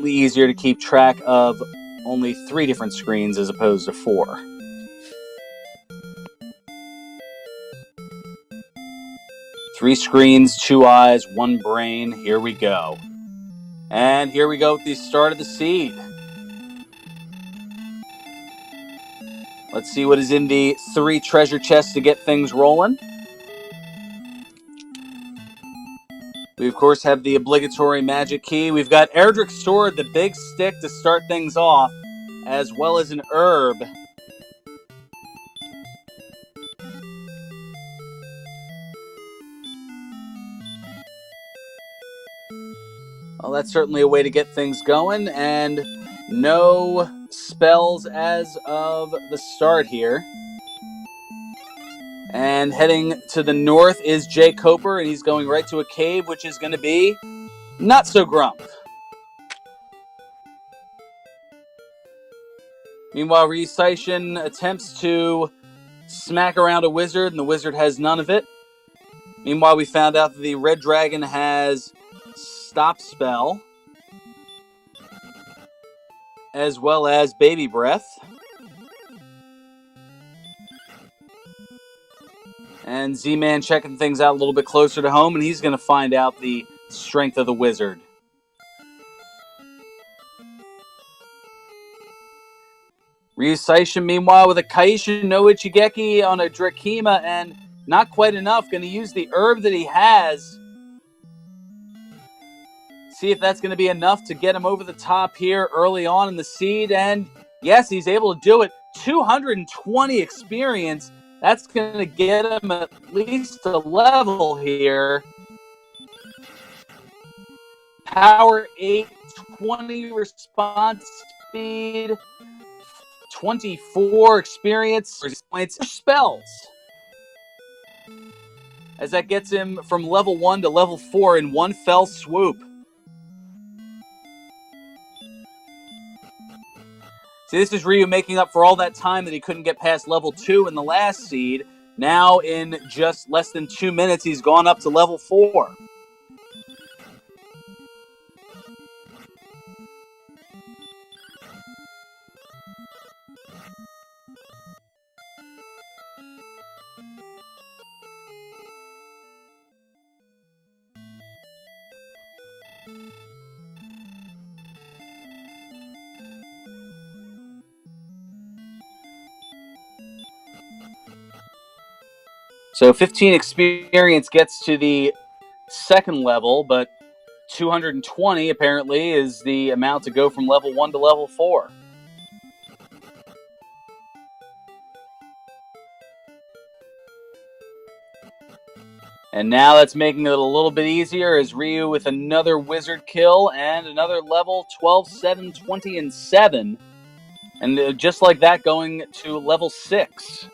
easier to keep track of only 3 different screens as opposed to 4. Three screens, 2 eyes, 1 brain. Here we go. And here we go with the start of the seed. Let's see what is in the 3 treasure chests to get things rolling. We, of course, have the obligatory magic key. We've got Erdrick's Sword, the big stick to start things off, as well as an herb. Well, that's certainly a way to get things going, and no spells as of the start here. And heading to the north is Jay Coper, and he's going right to a cave, which is going to be not so grump. Meanwhile, Recitation attempts to smack around a wizard, and the wizard has none of it. Meanwhile, we found out that the red dragon has Stop Spell, as well as Baby Breath. And Z-Man checking things out a little bit closer to home, and he's going to find out the strength of the wizard. Recitation, meanwhile, with a Kaisha no Ichigeki on a Drakima, and not quite enough. Going to use the herb that he has. See if that's going to be enough to get him over the top here early on in the seed. And yes, he's able to do it. 220 experience. That's going to get him at least a level here. Power 8, 20 response speed, 24 experience points, spells. As that gets him from level 1 to level 4 in one fell swoop. See, this is Ryu making up for all that time that he couldn't get past level 2 in the last seed. Now, in just less than 2 minutes, he's gone up to level 4. So 15 experience gets to the second level, but 220 apparently is the amount to go from level 1 to level 4. And now that's making it a little bit easier as Ryu with another wizard kill and another level 12, 7, 20, and 7. And just like that, going to level 6.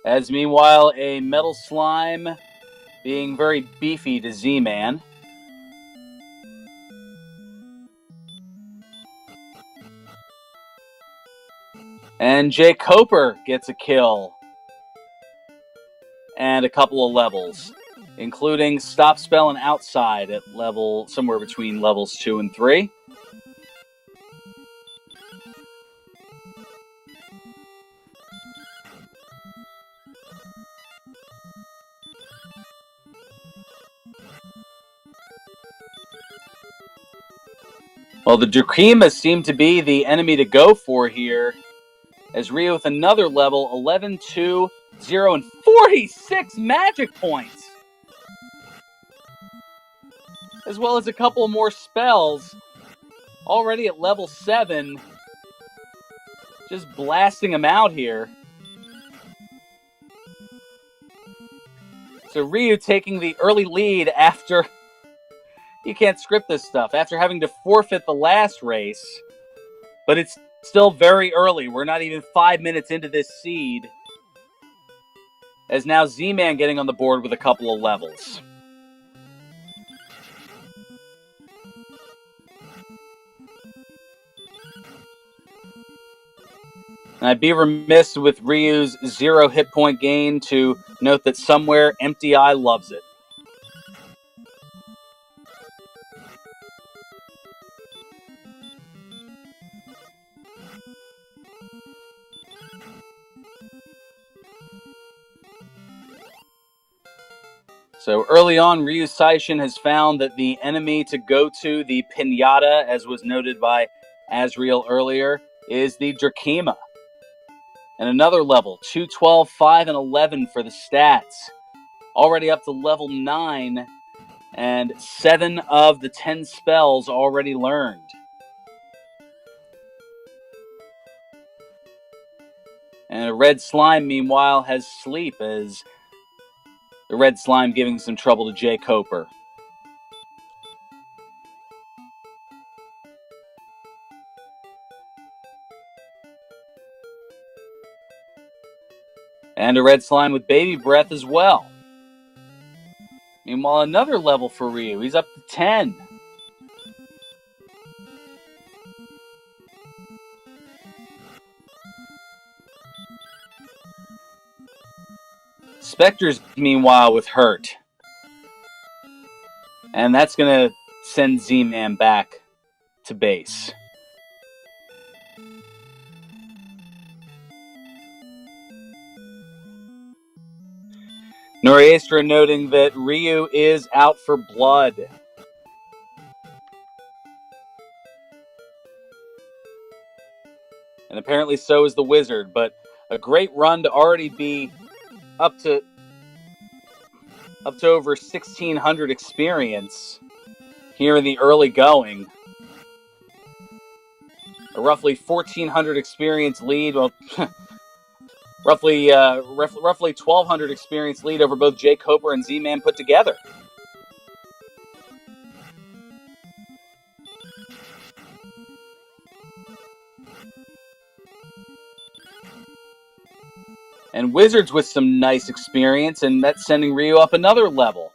As meanwhile, a metal slime being very beefy to Z-Man. And Jay Coper gets a kill. And a couple of levels, including Stop Spell and Outside at level somewhere between levels 2 and 3. Well, the Drakima seem to be the enemy to go for here, as Ryu with another level, 11, 2, 0, and 46 magic points! As well as a couple more spells. Already at level 7. Just blasting them out here. So Ryu taking the early lead after... You can't script this stuff. After having to forfeit the last race. But it's still very early. We're not even 5 minutes into this seed. As now Z-Man getting on the board with a couple of levels. And I'd be remiss with Ryu's 0 hit point gain to note that somewhere Empty Eye loves it. So early on, Ryu Saishin has found that the enemy to go to, the Pinata, as was noted by Azriel earlier, is the Drakima. And another level, 2, 12, 5, and 11 for the stats. Already up to level 9, and 7 of the 10 spells already learned. And a red slime, meanwhile, has sleep, as the red slime giving some trouble to Jay Coper. And a red slime with baby breath as well. Meanwhile, another level for Ryu. He's up to 10. Spectre's, meanwhile, with Hurt. And that's going to send Z-Man back to base. Noriestra noting that Ryu is out for blood. And apparently so is the Wizard, but a great run to already be up to over 1,600 experience here in the early going. A roughly 1,400 experience lead, well, roughly 1,200 experience lead over both Jay Coper and Z-Man put together. And Wizards with some nice experience, and that's sending Ryu up another level.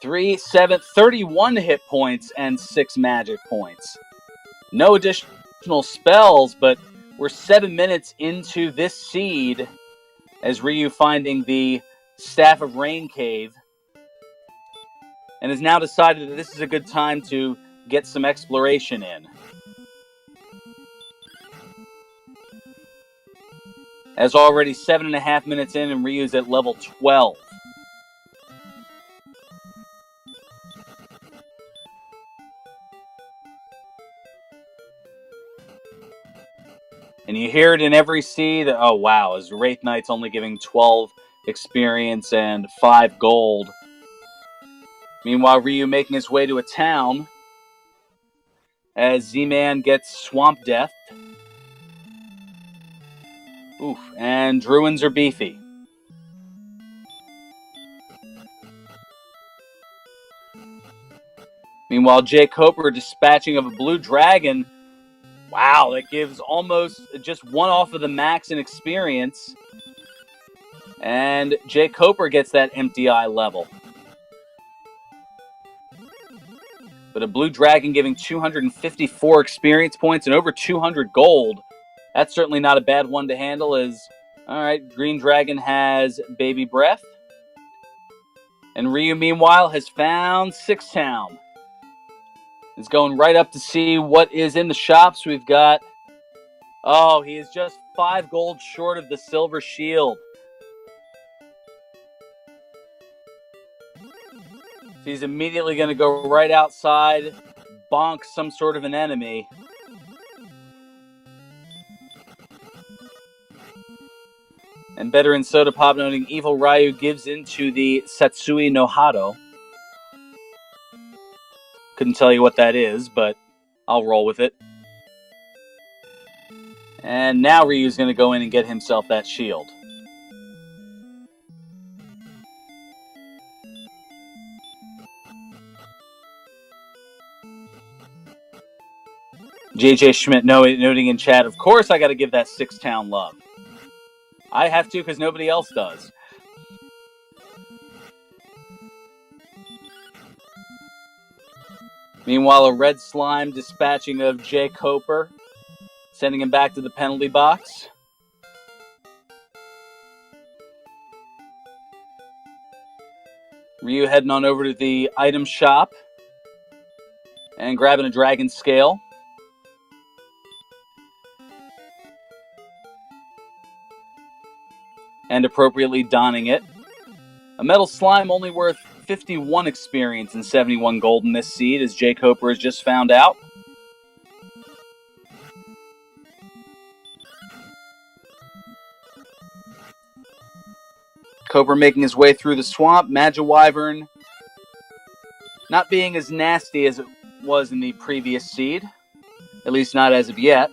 3, 7, 31 hit points and 6 magic points. No additional spells, but we're 7 minutes into this seed as Ryu finding the Staff of Rain Cave, and has now decided that this is a good time to get some exploration in. As already 7.5 minutes in, and Ryu's at level 12. And you hear it in every seed. Oh, wow. As Wraith Knight's only giving 12 experience and 5 gold. Meanwhile, Ryu making his way to a town as Z-Man gets Swamp Death. Oof, and Druins are beefy. Meanwhile, Jay Coper dispatching of a blue dragon. Wow, that gives almost just 1 off of the max in experience. And Jay Coper gets that empty eye level. But a blue dragon giving 254 experience points and over 200 gold. That's certainly not a bad one to handle, as, alright, green dragon has baby breath. And Ryu, meanwhile, has found Six Town. Is going right up to see what is in the shops. We've got, oh, he is just 5 gold short of the silver shield. So he's immediately going to go right outside, bonk some sort of an enemy. And veteran Soda Pop noting Evil Ryu gives into the Satsui no Hado. Couldn't tell you what that is, but I'll roll with it. And now Ryu's going to go in and get himself that shield. JJ Schmidt noting in chat, of course I got to give that Six Town love. I have to because nobody else does. Meanwhile, a red slime dispatching of Jay Coper, sending him back to the penalty box. Ryu heading on over to the item shop. And grabbing a dragon scale. And appropriately donning it. A metal slime only worth 51 experience and 71 gold in this seed, as Jake Hoper has just found out. Cobra making his way through the swamp. Magiwyvern not being as nasty as it was in the previous seed. At least not as of yet.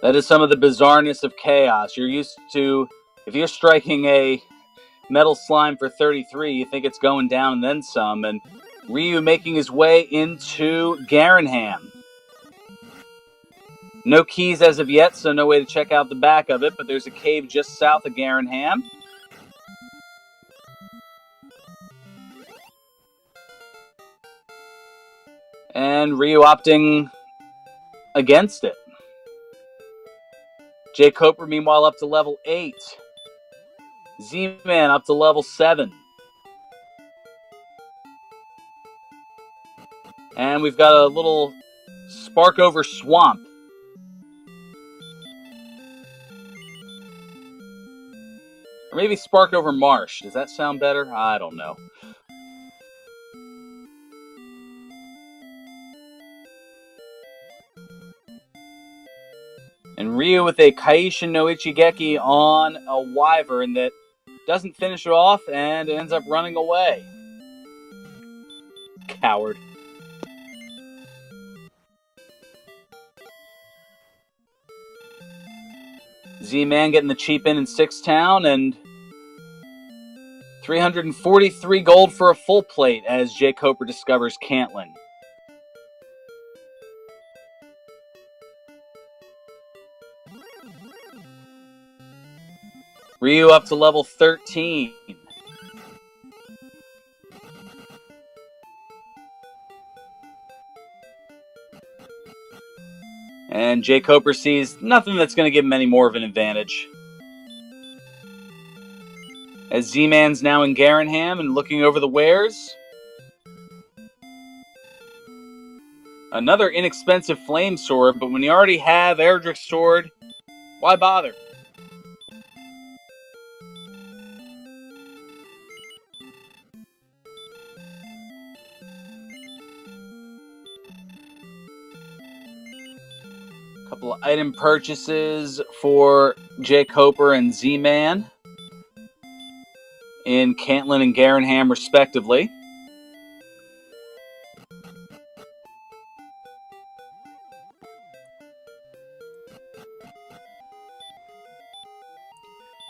That is some of the bizarreness of chaos. You're used to, if you're striking a metal slime for 33, you think it's going down and then some. And Ryu making his way into Garenham. No keys as of yet, so no way to check out the back of it, but there's a cave just south of Garenham. And Ryu opting against it. Jake Coper, meanwhile, up to level 8. Z-Man up to level 7. And we've got a little spark over swamp. Or maybe spark over marsh. Does that sound better? I don't know. And Ryu with a Kaishin no Ichigeki on a Wyvern that doesn't finish it off and ends up running away. Coward. Z-Man getting the cheap in 6 town and 343 gold for a full plate as Jake Hoper discovers Cantlin. Ryu up to level 13. And Jake Hoper sees nothing that's going to give him any more of an advantage. As Z-Man's now in Garenham and looking over the wares. Another inexpensive flame sword, but when you already have Erdrick's sword, why bother? Couple of item purchases for Jake Hoper and Z-Man in Cantlin and Garenham, respectively.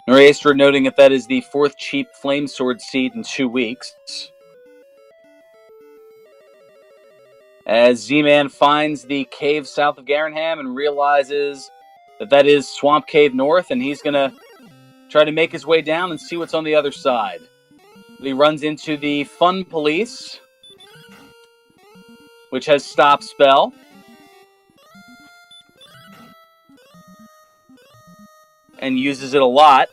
Noriaster noting that is the 4th cheap flame sword seed in 2 weeks. As Z-Man finds the cave south of Garenham and realizes that is Swamp Cave North, and he's going to try to make his way down and see what's on the other side. He runs into the Fun Police, which has Stop Spell. And uses it a lot.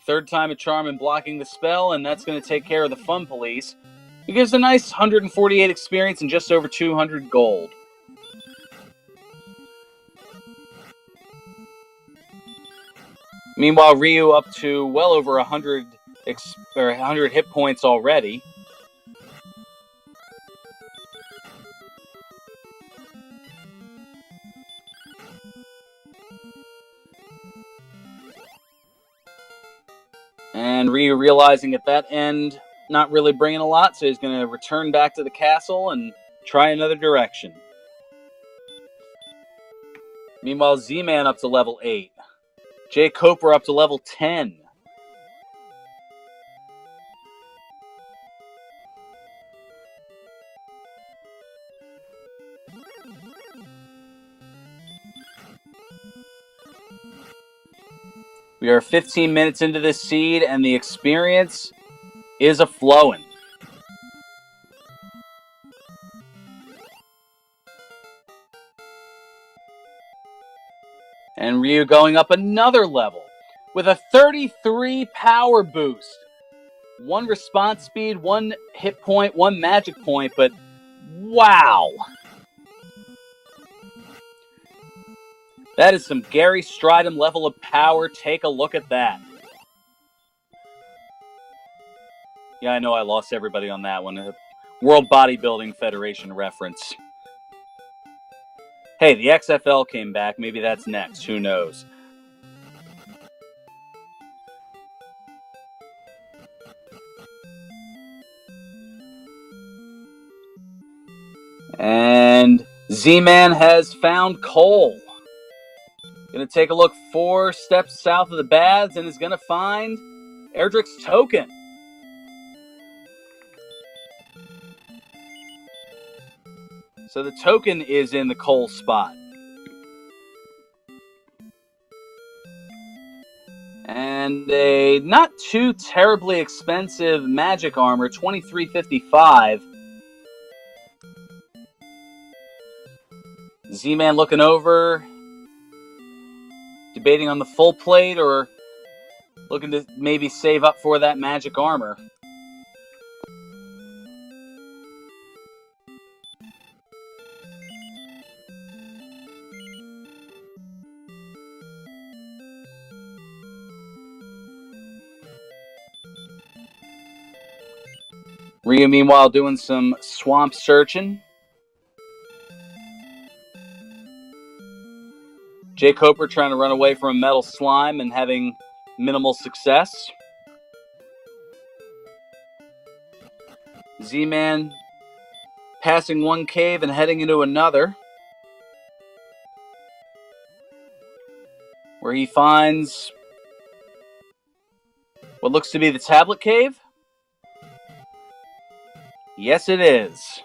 3rd time a charm and blocking the spell, and that's going to take care of the Fun Police. He gives a nice 148 experience and just over 200 gold. Meanwhile, Ryu up to well over 100 hit points already. And Ryu realizing at that end, not really bringing a lot, so he's going to return back to the castle and try another direction. Meanwhile, Z-Man up to level 8. Jake Hoper up to level 10. We are 15 minutes into this seed, and the experience is a-flowing. And Ryu going up another level with a 33 power boost. 1 response speed, 1 hit point, 1 magic point, but wow. That is some Gary Stridham level of power. Take a look at that. Yeah, I know I lost everybody on that one. A World Bodybuilding Federation reference. Hey, the XFL came back. Maybe that's next. Who knows? And Z-Man has found Cole. Going to take a look 4 steps south of the baths and is going to find Erdrick's token. So the token is in the Cole spot. And a not too terribly expensive magic armor, $23.55. Z-Man looking over, debating on the full plate or looking to maybe save up for that magic armor. Ryu, meanwhile, doing some swamp searching. Jake Hoper trying to run away from a metal slime and having minimal success. Z-Man passing one cave and heading into another, where he finds what looks to be the tablet cave. Yes, it is.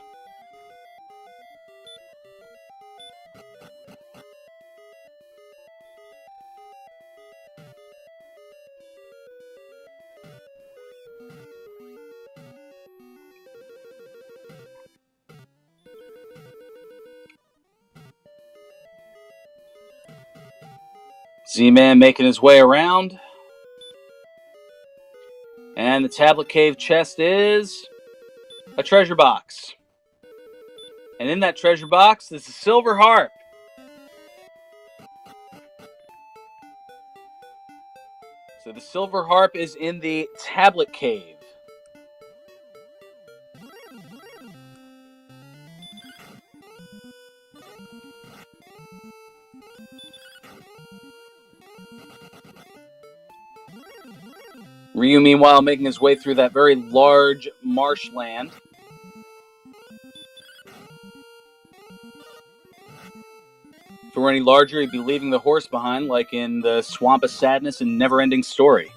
Z-Man making his way around. And the tablet cave chest is a treasure box. And in that treasure box is a silver harp. So the silver harp is in the tablet cave. Ryu, meanwhile, making his way through that very large marshland. If it were any larger, he'd be leaving the horse behind, like in the Swamp of Sadness and Never-Ending Story.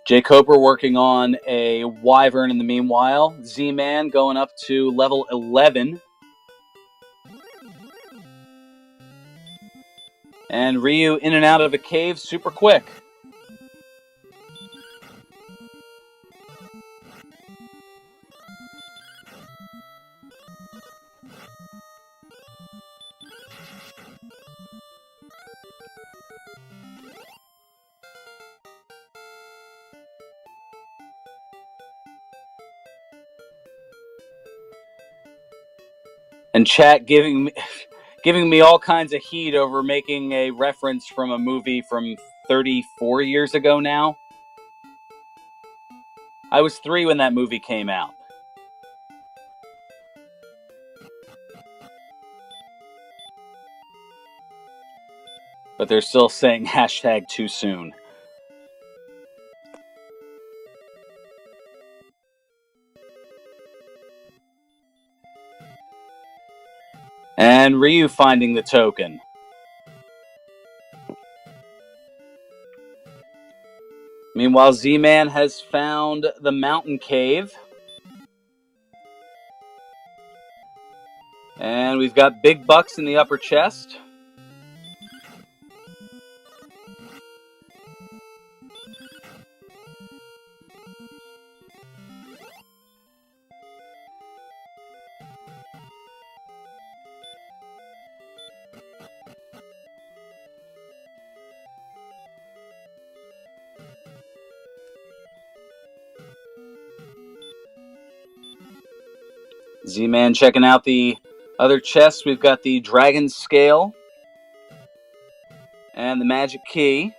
Jake Hoper working on a wyvern in the meanwhile. Z-Man going up to level 11. And Ryu in and out of a cave super quick. And chat giving me all kinds of heat over making a reference from a movie from 34 years ago now. I was 3 when that movie came out. But they're still saying hashtag too soon. And Ryu finding the token. Meanwhile, Z-Man has found the mountain cave. And we've got big bucks in the upper chest. Z-Man checking out the other chests. We've got the Dragon Scale and the Magic Key.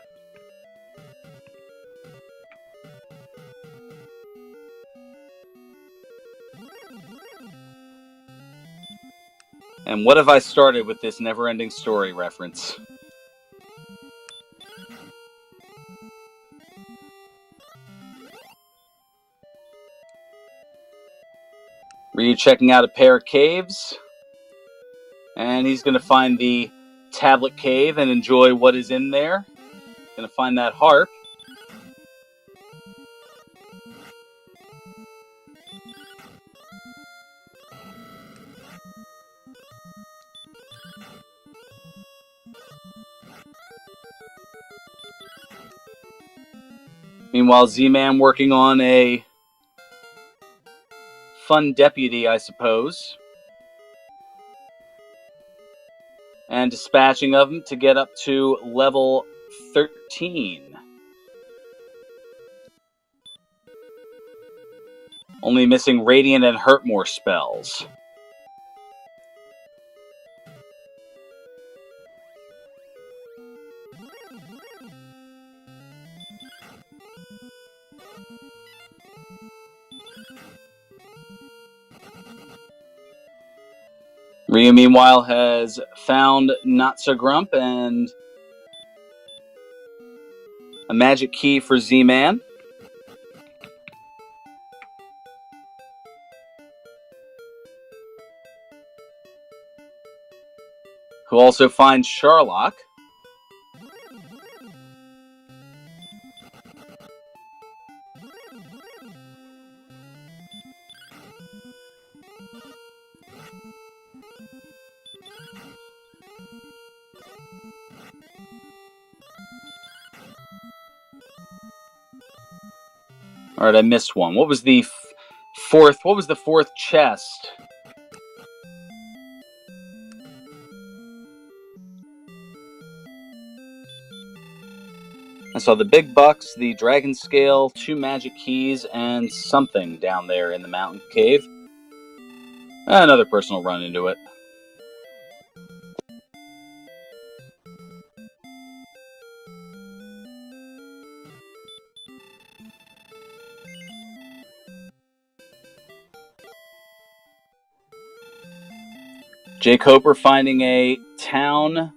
And what have I started with this never-ending story reference? Ryu checking out a pair of caves. And he's going to find the tablet cave and enjoy what is in there. Going to find that harp. Meanwhile, Z-Man working on a fun deputy, I suppose. And dispatching of them to get up to level 13. Only missing Radiant and Hurtmore spells. Ryu, meanwhile, has found Not-So-Grump and a magic key for Z-Man. Who also finds Sharlock. All right, I missed one. What was the fourth? What was the fourth chest? I saw the big bucks, the dragon scale, 2 magic keys, and something down there in the mountain cave. Another person will run into it. Jake Hoper finding a town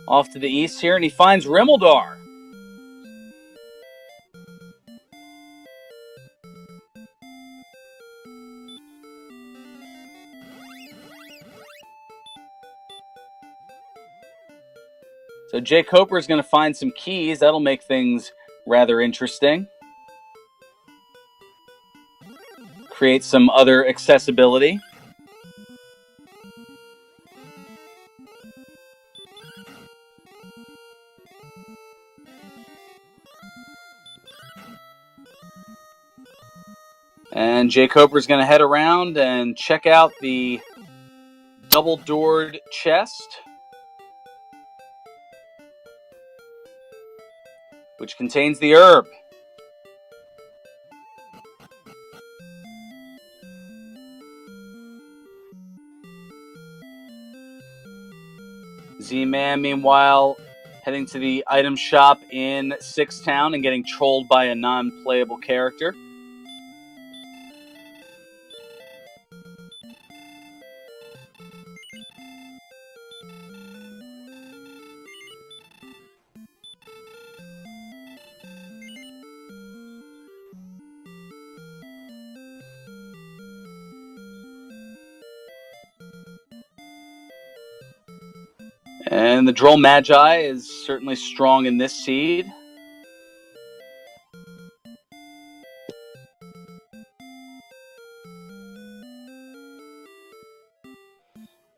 off to the east here, and he finds Rimeldar. So Jake Hoper is going to find some keys. That'll make things rather interesting. Create some other accessibility. And Jake Hoper is going to head around and check out the double-doored chest, which contains the herb. Z-Man, meanwhile, heading to the item shop in Six Town and getting trolled by a non-playable character. And the Droll Magi is certainly strong in this seed.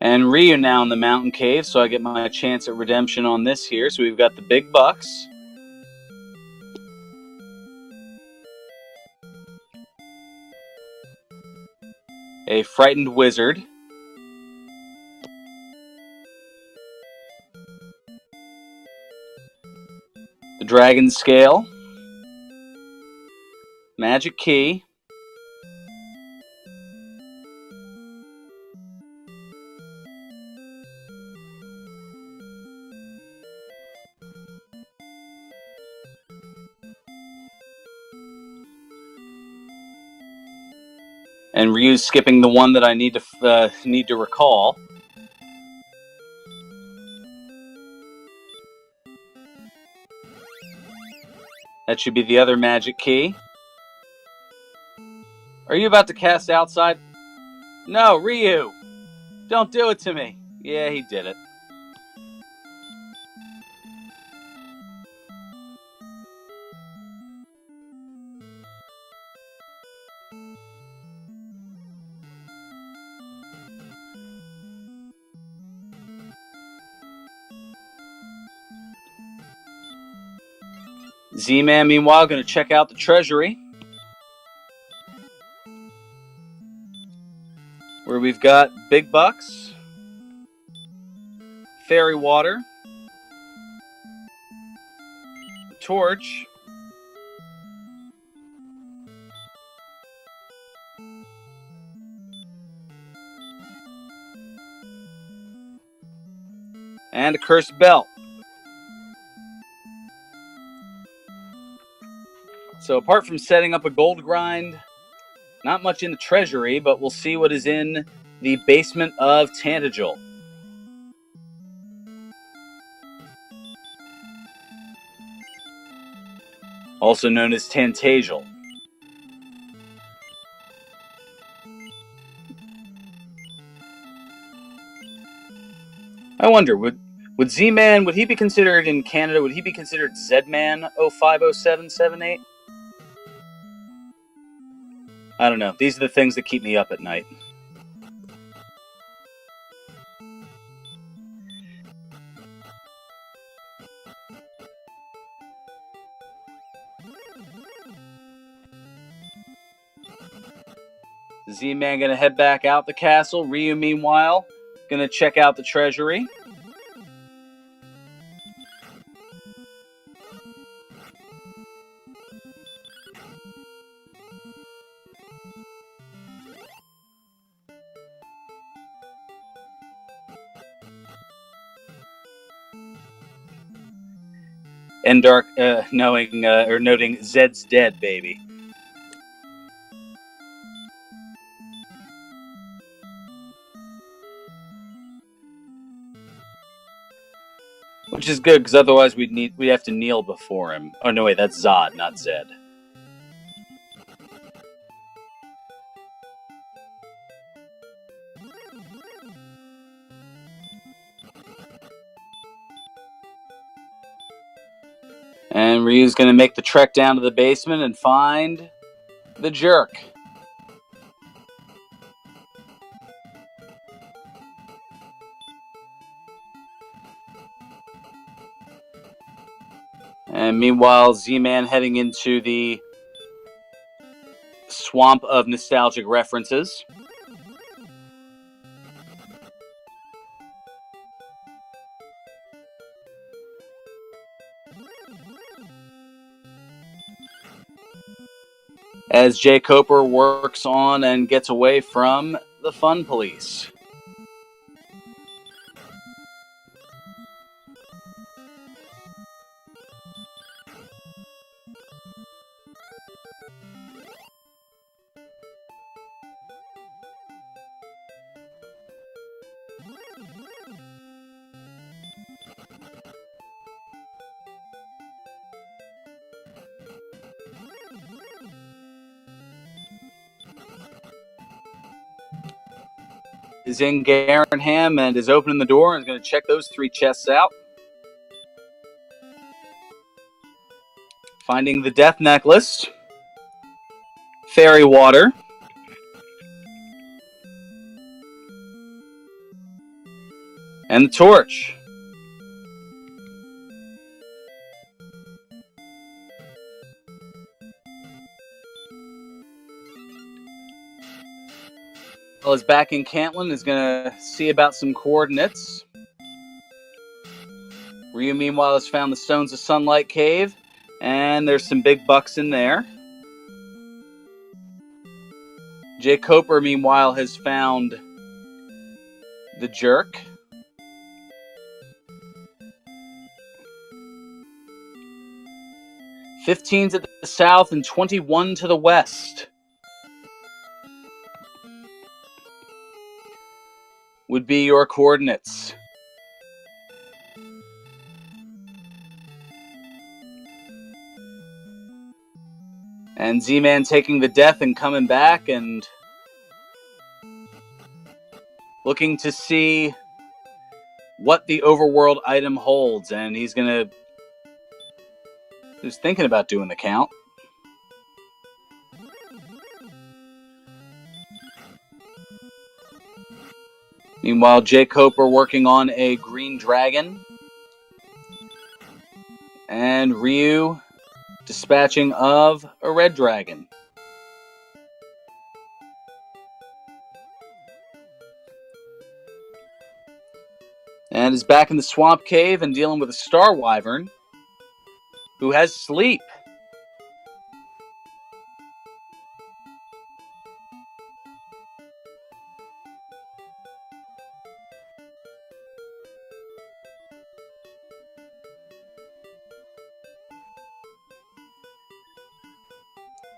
And Ryu now in the mountain cave, so I get my chance at redemption on this here. So we've got the big bucks. A frightened wizard. The dragon scale. Magic key. And Ryu's skipping the one that I need to recall. That should be the other magic key. Are you about to cast outside? No, Ryu! Don't do it to me! Yeah, he did it. Z-Man, meanwhile, going to check out the treasury, where we've got big bucks, fairy water, the torch, and a cursed belt. So apart from setting up a gold grind, not much in the treasury, but we'll see what is in the basement of Tantagel. Also known as Tantagel. I wonder, would Z-Man, would he be considered in Canada, would he be considered Z-Man 050778? I don't know. These are the things that keep me up at night. Z-Man gonna head back out the castle. Ryu, meanwhile, gonna check out the treasury. And Dark noting Zed's dead, baby. Which is good, because otherwise we'd have to kneel before him. Oh no, wait, that's Zod, not Zed. And Ryu's going to make the trek down to the basement and find the jerk. And meanwhile, Z-Man heading into the swamp of nostalgic references. As Jay Coper works on and gets away from the Fun Police. Is in Garenham and is opening the door and is going to check those 3 chests out. Finding the death necklace, fairy water, and the torch. Well, is back in Cantlin, is going to see about some coordinates. Ryu, meanwhile, has found the Stones of Sunlight Cave, and there's some big bucks in there. Jay Coper, meanwhile, has found the jerk. $15 to the south and 21 to the west. would be your coordinates. And Z-Man taking the death and coming back and looking to see what the overworld item holds. And he's thinking about doing the count. Meanwhile, Jay Coper working on a green dragon. And Ryu dispatching of a red dragon. And is back in the swamp cave and dealing with a star wyvern who has sleep.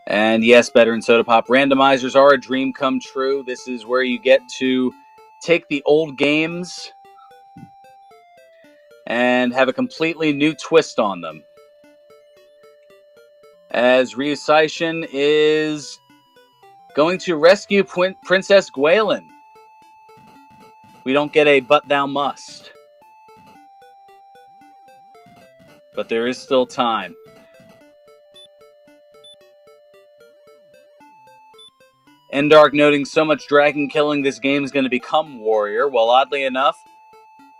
And yes, Better and Soda Pop, randomizers are a dream come true. This is where you get to take the old games and have a completely new twist on them. As Ryu Saishin is going to rescue Princess Gwaelin. We don't get a but thou must. But there is still time. Endark noting so much dragon killing, this game is going to become Warrior. Well, oddly enough,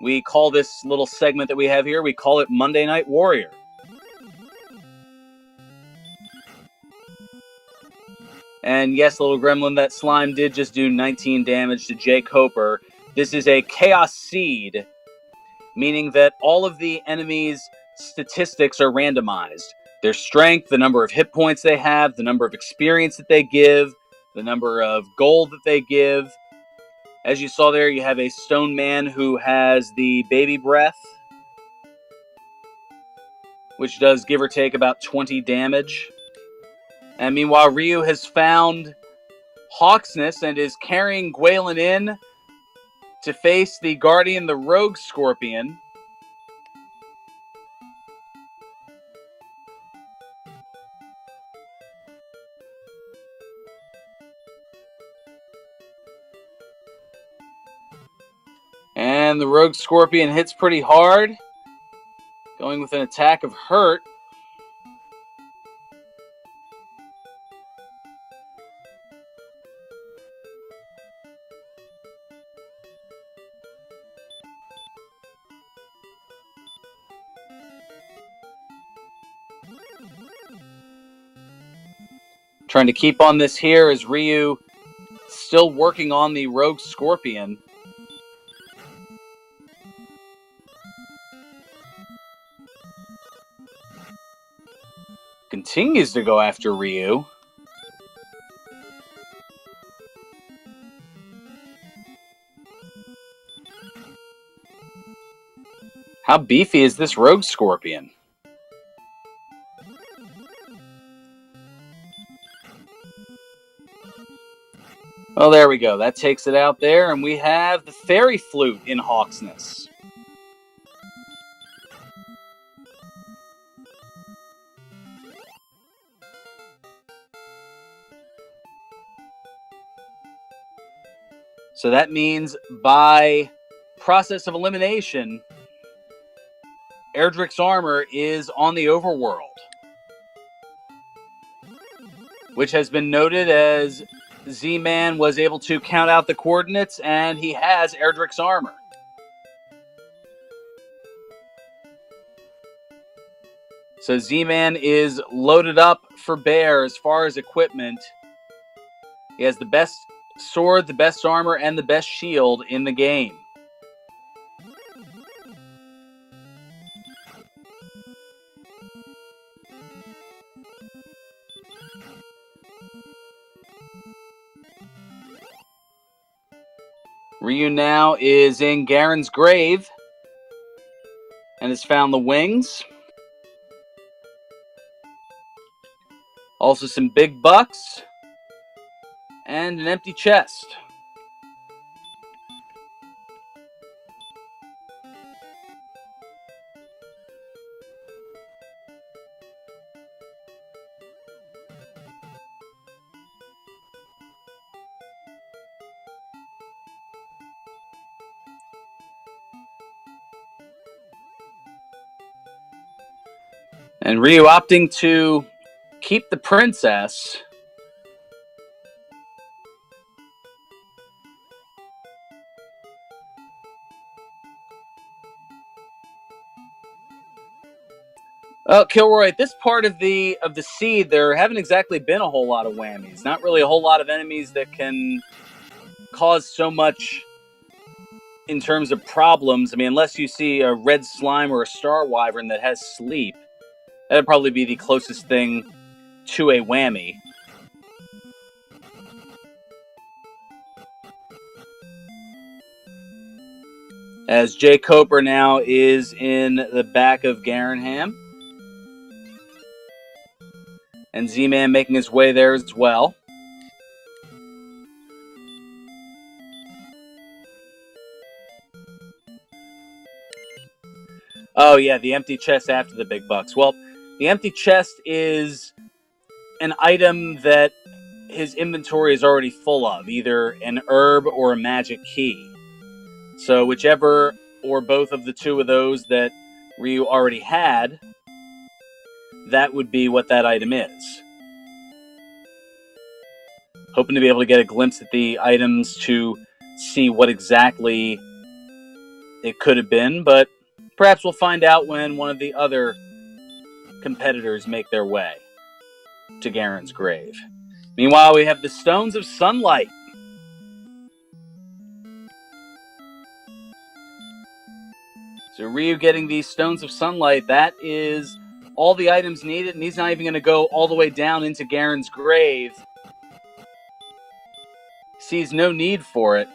we call this little segment that we have here, we call it Monday Night Warrior. And yes, little gremlin, that slime did just do 19 damage to Jay Coper. This is a Chaos Seed, meaning that all of the enemies' statistics are randomized. Their strength, the number of hit points they have, the number of experience that they give, the number of gold that they give. As you saw there, you have a stone man who has the baby breath, which does give or take about 20 damage. And meanwhile, Ryu has found Hawksness and is carrying Gwaelin in to face the Guardian, the Rogue Scorpion. And the Rogue Scorpion hits pretty hard, going with an attack of hurt. Trying to keep on this here is Ryu still working on the Rogue Scorpion. Continues to go after Ryu. How beefy is this Rogue Scorpion? Well, there we go. That takes it out there, and we have the Fairy Flute in Hawksness. So that means by process of elimination, Erdrick's armor is on the overworld, which has been noted as Z-Man was able to count out the coordinates, and he has Erdrick's armor. So Z-Man is loaded up for bear as far as equipment. He has the best sword, the best armor, and the best shield in the game. Ryu now is in Garen's grave and has found the wings. Also some big bucks and an empty chest. And Ryu opting to keep the princess. Kilroy, at this part of the seed, there haven't exactly been a whole lot of whammies. Not really a whole lot of enemies that can cause so much in terms of problems. I mean, unless you see a red slime or a star wyvern that has sleep, that'd probably be the closest thing to a whammy. As Jay Coper now is in the back of Garanham. And Z-Man making his way there as well. Oh, yeah, the empty chest after the big bucks. Well, the empty chest is an item that his inventory is already full of, either an herb or a magic key. So whichever or both of the two of those that Ryu already had, that would be what that item is. Hoping to be able to get a glimpse at the items to see what exactly it could have been, but perhaps we'll find out when one of the other competitors make their way to Garen's grave. Meanwhile, we have the Stones of Sunlight. So Ryu getting these Stones of Sunlight, that is all the items needed, and he's not even going to go all the way down into Garen's grave. Sees no need for it.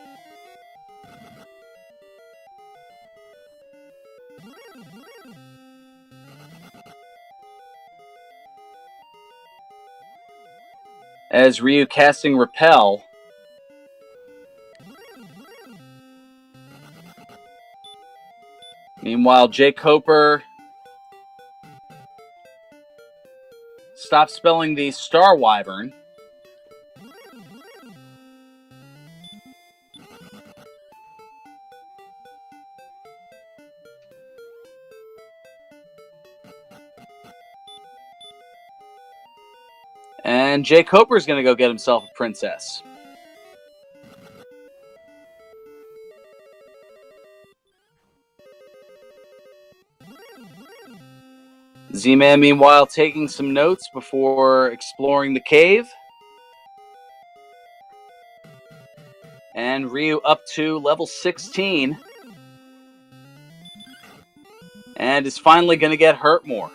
As Ryu casting Repel. Meanwhile, Jay Coper stops spelling the Star Wyvern. And Jay Coper's going to go get himself a princess. Z-Man, meanwhile, taking some notes before exploring the cave. And Ryu up to level 16. And is finally going to get hurt more.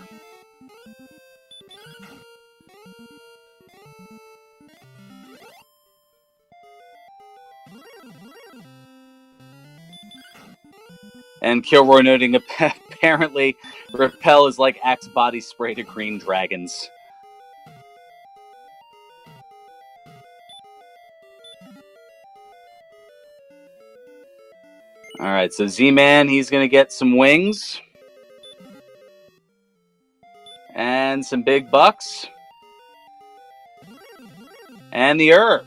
And Kilroy noting apparently Repel is like Axe body spray to green dragons. Alright, so Z-Man, he's going to get some wings. And some big bucks. And the herb.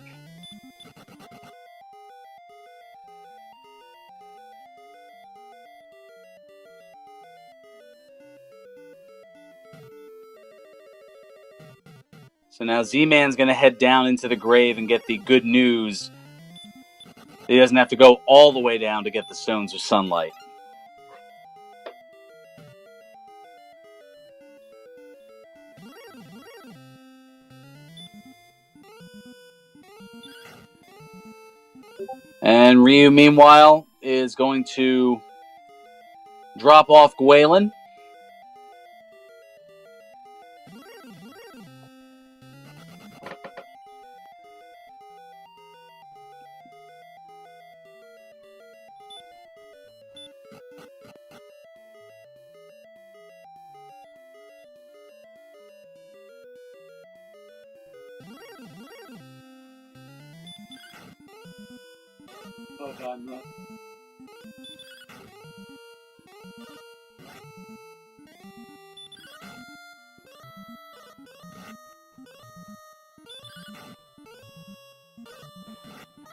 So now Z-Man's going to head down into the grave and get the good news. He doesn't have to go all the way down to get the Stones of Sunlight. And Ryu, meanwhile, is going to drop off Gwalen. Oh God, no.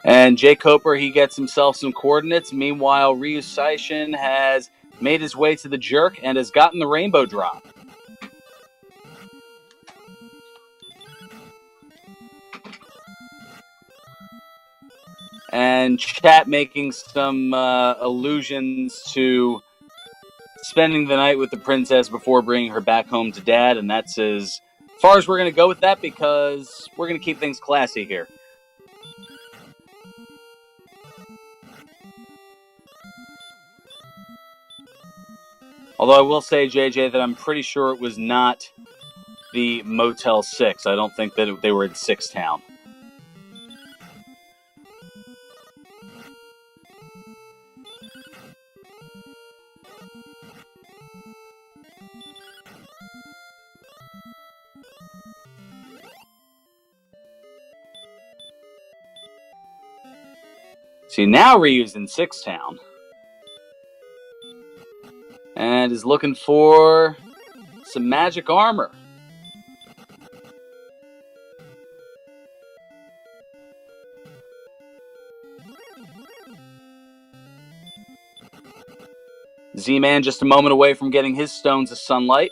And Jay Coper, he gets himself some coordinates. Meanwhile, Ryu Saishin has made his way to the jerk and has gotten the rainbow drop. And chat making some allusions to spending the night with the princess before bringing her back home to dad, and that's as far as we're going to go with that because we're going to keep things classy here. Although I will say, JJ, that I'm pretty sure it was not the Motel 6. I don't think that they were in Six Town. See, now Ryu's in Six Town. And is looking for some magic armor. Z-Man just a moment away from getting his stones of sunlight.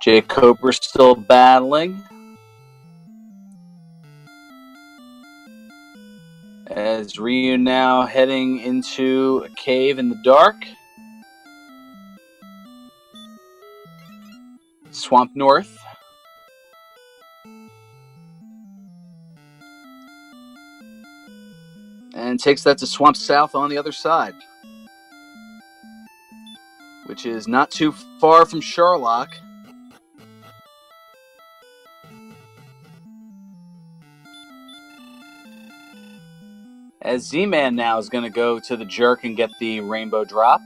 Jake Cooper still battling. As Ryu now heading into a cave in the dark. Swamp North. And takes that to Swamp South on the other side. Which is not too far from Sherlock. As Z-Man now is going to go to the Jerk and get the Rainbow Drop.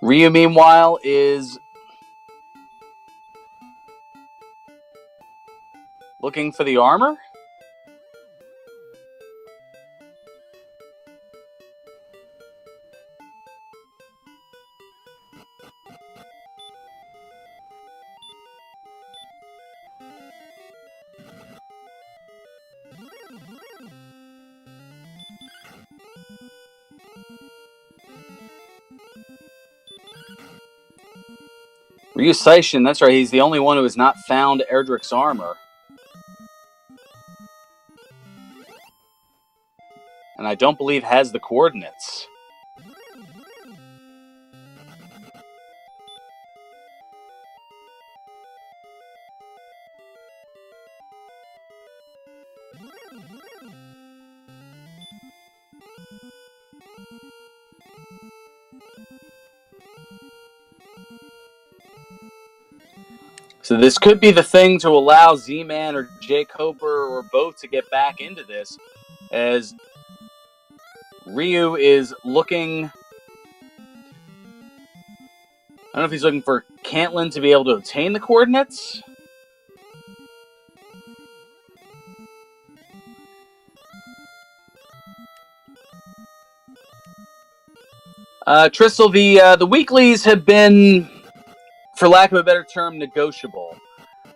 Ryu, meanwhile, is looking for the armor. Ryu Seishin, that's right, he's the only one who has not found Erdrick's armor. And I don't believe has the coordinates. So this could be the thing to allow Z-Man or Jay Coper or both to get back into this, as Ryu is looking... I don't know if he's looking for Cantlin to be able to obtain the coordinates. Tristle, the weeklies have been, for lack of a better term, negotiable.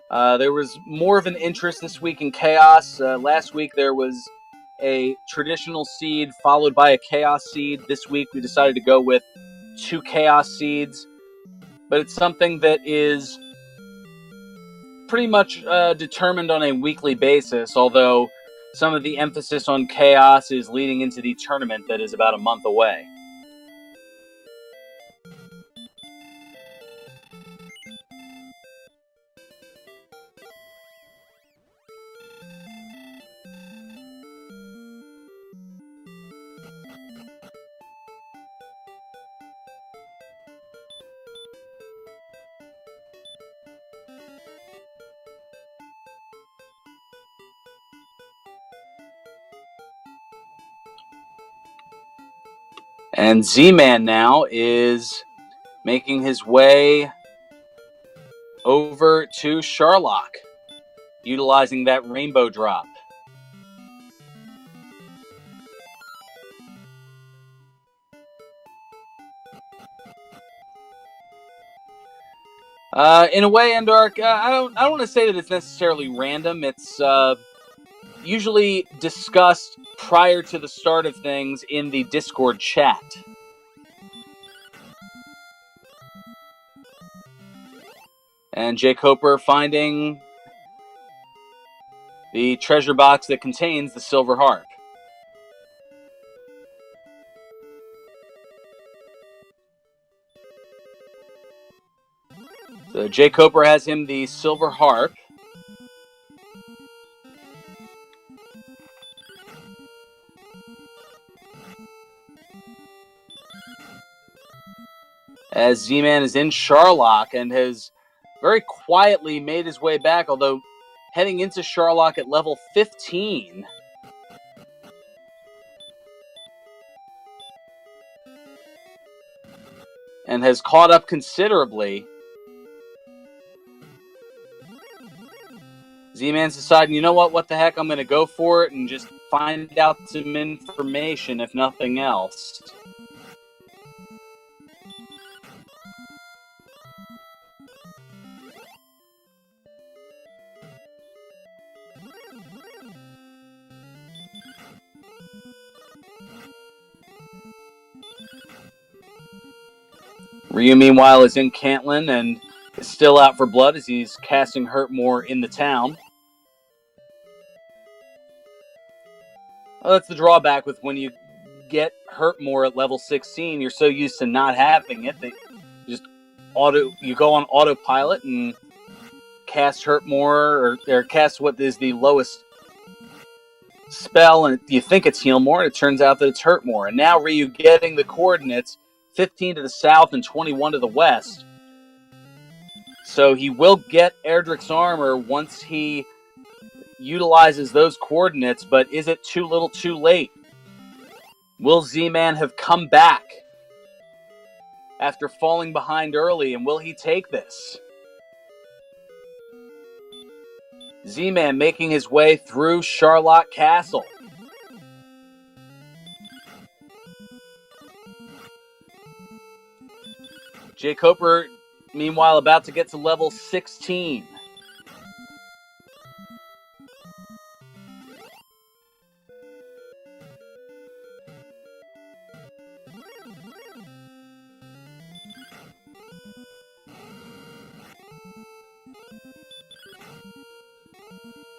There was more of an interest this week in Chaos. Last week there was a traditional seed followed by a Chaos seed. This week we decided to go with 2 Chaos seeds. But it's something that is pretty much determined on a weekly basis, although some of the emphasis on Chaos is leading into the tournament that is about a month away. And Z-Man now is making his way over to Sharlock, utilizing that rainbow drop. In a way, Endark, I don't want to say that it's necessarily random. It's usually discussed prior to the start of things in the Discord chat. And Jay Coper finding the treasure box that contains the silver harp. So Jay Coper has him the silver harp. As Z-Man is in Sharlock and has very quietly made his way back, although heading into Sharlock at level 15. And has caught up considerably. Z-Man's deciding, you know what the heck, I'm going to go for it and just find out some information, if nothing else. Ryu, meanwhile, is in Cantlin and is still out for blood as he's casting Hurtmore in the town. Well, that's the drawback with when you get Hurtmore at level 16. You're so used to not having it that you go on autopilot and cast Hurtmore or cast what is the lowest spell, and you think it's Healmore, and it turns out that it's Hurtmore. And now Ryu getting the coordinates 15 to the south and 21 to the west. So he will get Erdrick's armor once he utilizes those coordinates, but is it too little too late? Will Z-Man have come back after falling behind early, and will he take this? Z-Man making his way through Sharlock Castle. Jay Coper, meanwhile, about to get to level 16.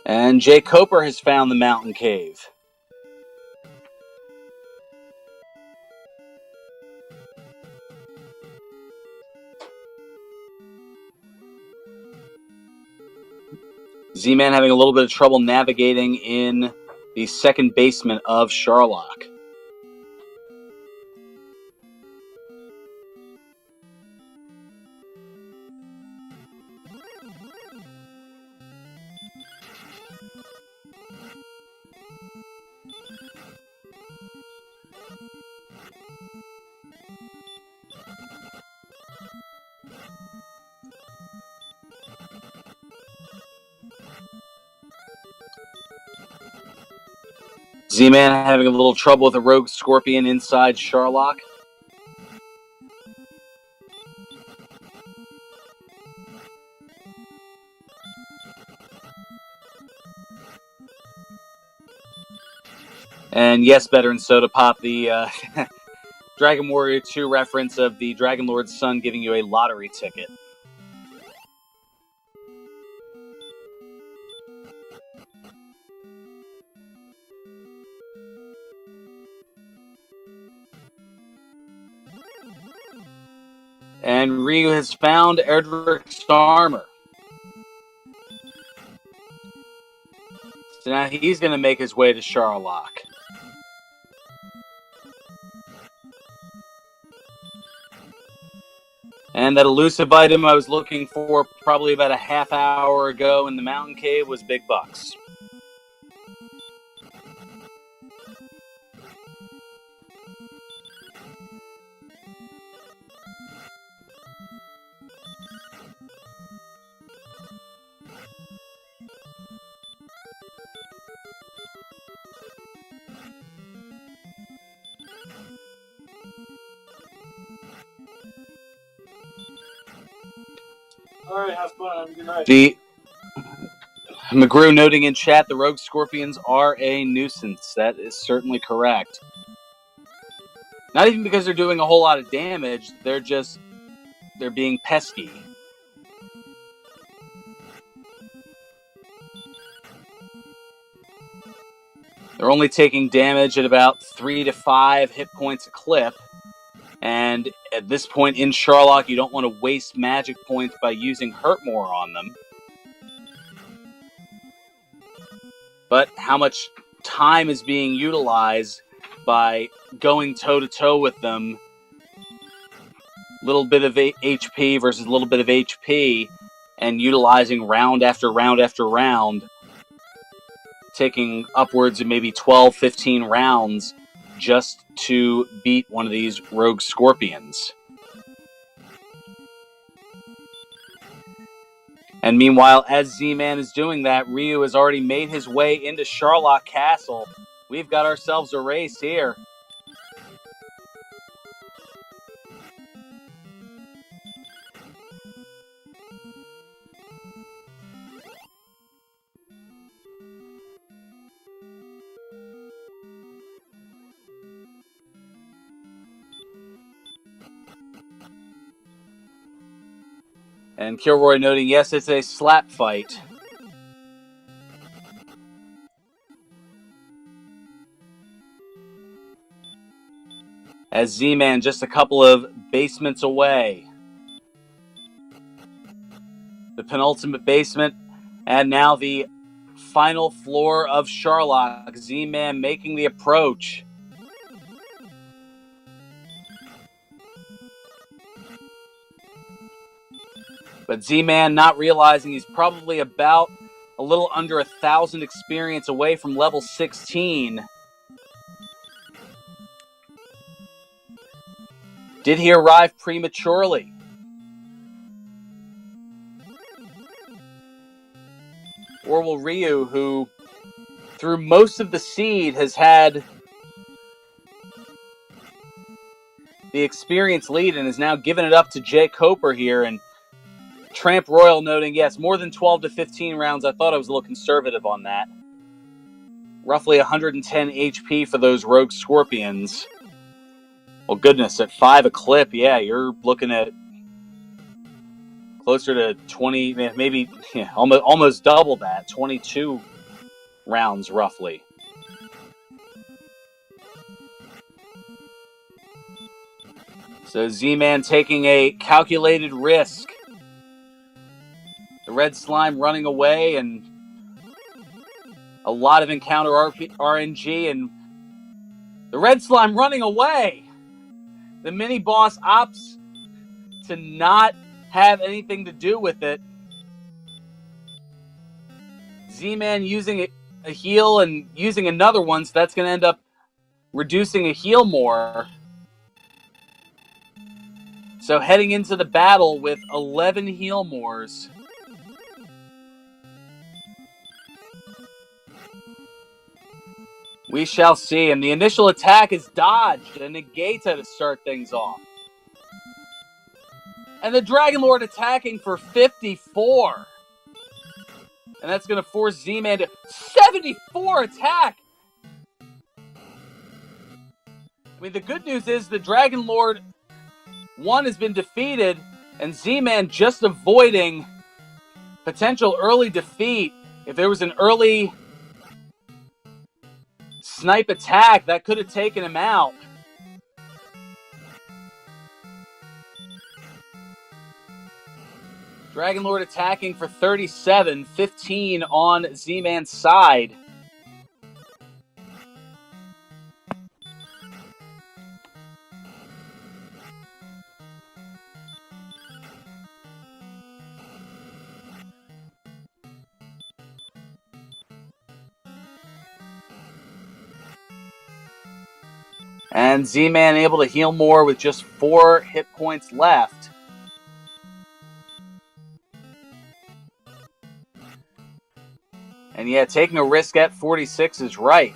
And Jay Coper has found the mountain cave. Z-Man having a little bit of trouble navigating in the second basement of Sharlock. Z-Man having a little trouble with a rogue scorpion inside Sharlock. And yes, Veteran Soda Pop, the Dragon Warrior 2 reference of the Dragon Lord's son giving you a lottery ticket. And Ryu has found Erdrick's armor. So now he's going to make his way to Sharlock. And that elusive item I was looking for probably about a half hour ago in the mountain cave was big bucks. Alright, have fun. Good night. The McGrew noting in chat, the Rogue Scorpions are a nuisance. That is certainly correct. Not even because they're doing a whole lot of damage, they're being pesky. They're only taking damage at about 3 to 5 hit points a clip. And at this point in Sherlock, you don't want to waste magic points by using Hurt More on them. But how much time is being utilized by going toe-to-toe with them? Little bit of HP versus a little bit of HP, and utilizing round after round after round, taking upwards of maybe 12, 15 rounds just to beat one of these Rogue Scorpions. And meanwhile, as Z-Man is doing that, Ryu has already made his way into Sherlock Castle. We've got ourselves a race here. And Kilroy noting, yes, it's a slap fight. As Z-Man just a couple of basements away. The penultimate basement, and now the final floor of Sherlock. Z-Man making the approach. But Z-Man not realizing he's probably about a little under 1,000 experience away from level 16. Did he arrive prematurely? Or will Ryu, who through most of the seed has had the experience lead and has now given it up to Jay Coper here, and Tramp Royal noting, yes, more than 12 to 15 rounds. I thought I was a little conservative on that. Roughly 110 HP for those Rogue Scorpions. Well, goodness, at 5 a clip, yeah, you're looking at closer to 20, maybe almost double that, 22 rounds roughly. So Z-Man taking a calculated risk. The red slime running away, and a lot of encounter RNG, and the red slime running away. The mini boss opts to not have anything to do with it. Z-Man using a heal and using another one, so that's going to end up reducing a heal more. So heading into the battle with 11 heal mores. We shall see. And the initial attack is dodged and Negata to start things off. And the Dragon Lord attacking for 54. And that's going to force Z-Man to 74 attack. I mean, the good news is the Dragon Lord 1 has been defeated, and Z-Man just avoiding potential early defeat. If there was an early snipe attack, that could have taken him out. Dragon Lord attacking for 37, 15 on Z-Man's side. And Z-Man able to heal more with just 4 hit points left. And yeah, taking a risk at 46 is right.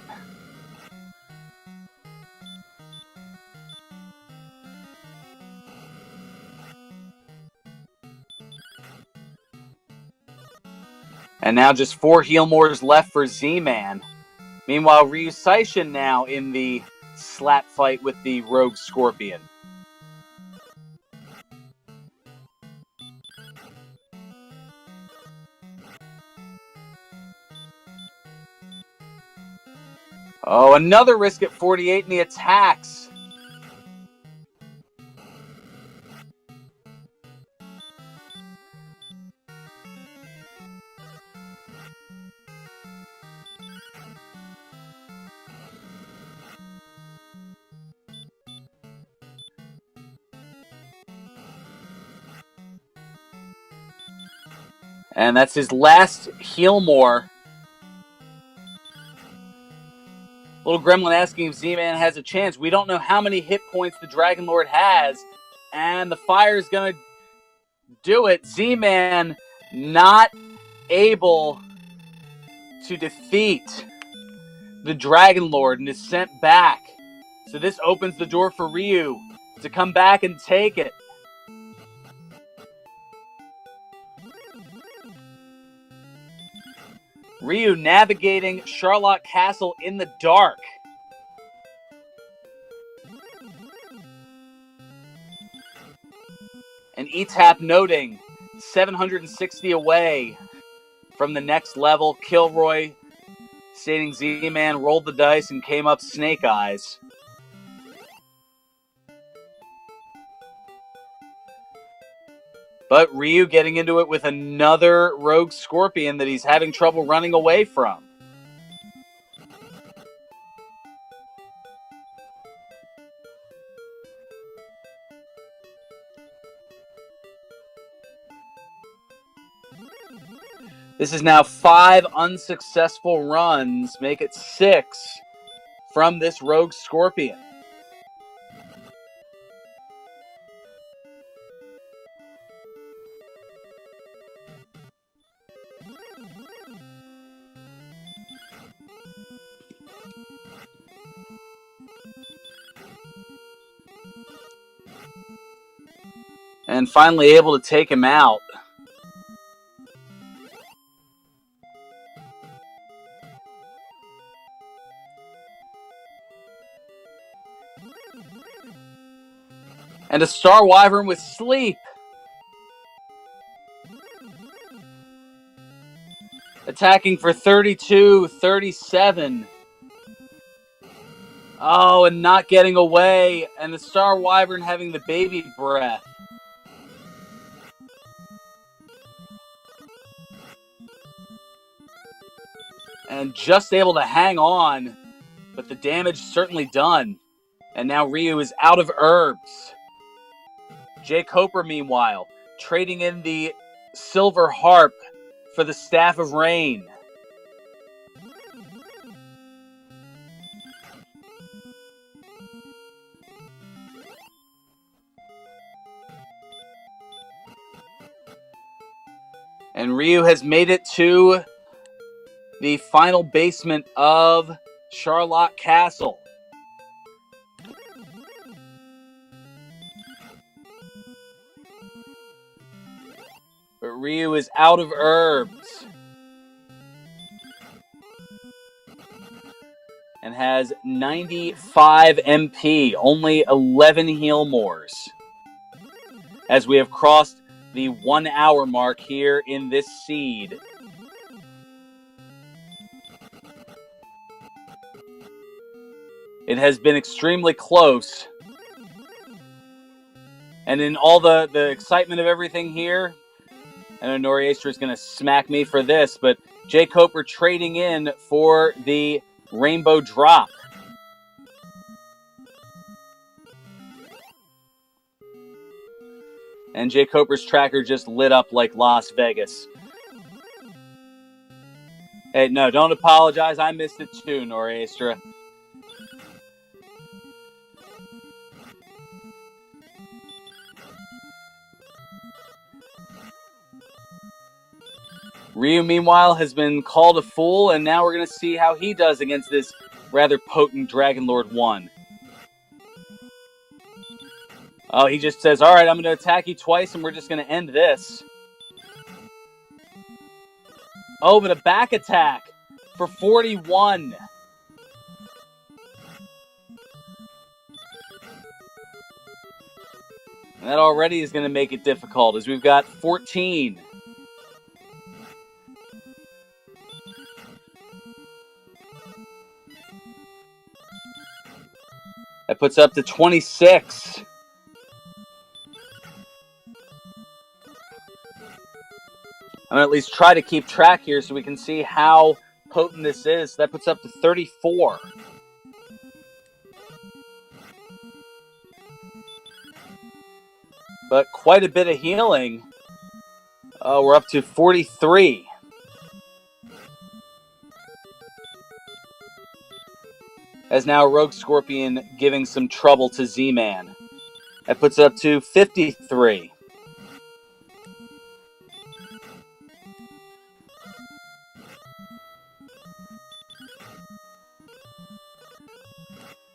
And now just 4 Healmores left for Z-Man. Meanwhile, Ryu Saishin now in the slap fight with the Rogue Scorpion. Oh, another risk at 48 and he attacks. And that's his last Healmore. Little Gremlin asking if Z-Man has a chance. We don't know how many hit points the Dragon Lord has. And the fire is going to do it. Z-Man not able to defeat the Dragon Lord and is sent back. So this opens the door for Ryu to come back and take it. Ryu navigating Charlotte Castle in the dark. And ETAP noting 760 away from the next level. Kilroy stating Z-Man rolled the dice and came up Snake Eyes. But Ryu getting into it with another Rogue Scorpion that he's having trouble running away from. This is now 5 unsuccessful runs. Make it 6 from this Rogue Scorpion. And finally able to take him out. And a Star Wyvern with Sleep. Attacking for 32, 37. Oh, and not getting away. And the Star Wyvern having the baby breath. And just able to hang on. But the damage certainly done. And now Ryu is out of herbs. Jay Coper, meanwhile, trading in the Silver Harp for the Staff of Rain. And Ryu has made it to the final basement of Charlotte Castle. But Ryu is out of herbs. And has 95 MP, only 11 Healmores. As we have crossed the 1 hour mark here in this seed. It has been extremely close. And in all the excitement of everything here, I know Noriestra is going to smack me for this, but Jay Coper trading in for the Rainbow Drop. And Jay Coper's tracker just lit up like Las Vegas. Hey, no, don't apologize. I missed it too, Noriestra. Ryu, meanwhile, has been called a fool, and now we're going to see how he does against this rather potent Dragon Lord 1. Oh, he just says, all right, I'm going to attack you twice, and we're just going to end this. Oh, but a back attack for 41. And that already is going to make it difficult, as we've got 14. That puts up to 26. I'm going to at least try to keep track here so we can see how potent this is. That puts up to 34. But quite a bit of healing. We're up to 43. As now Rogue Scorpion giving some trouble to Z-Man. That puts it up to 53.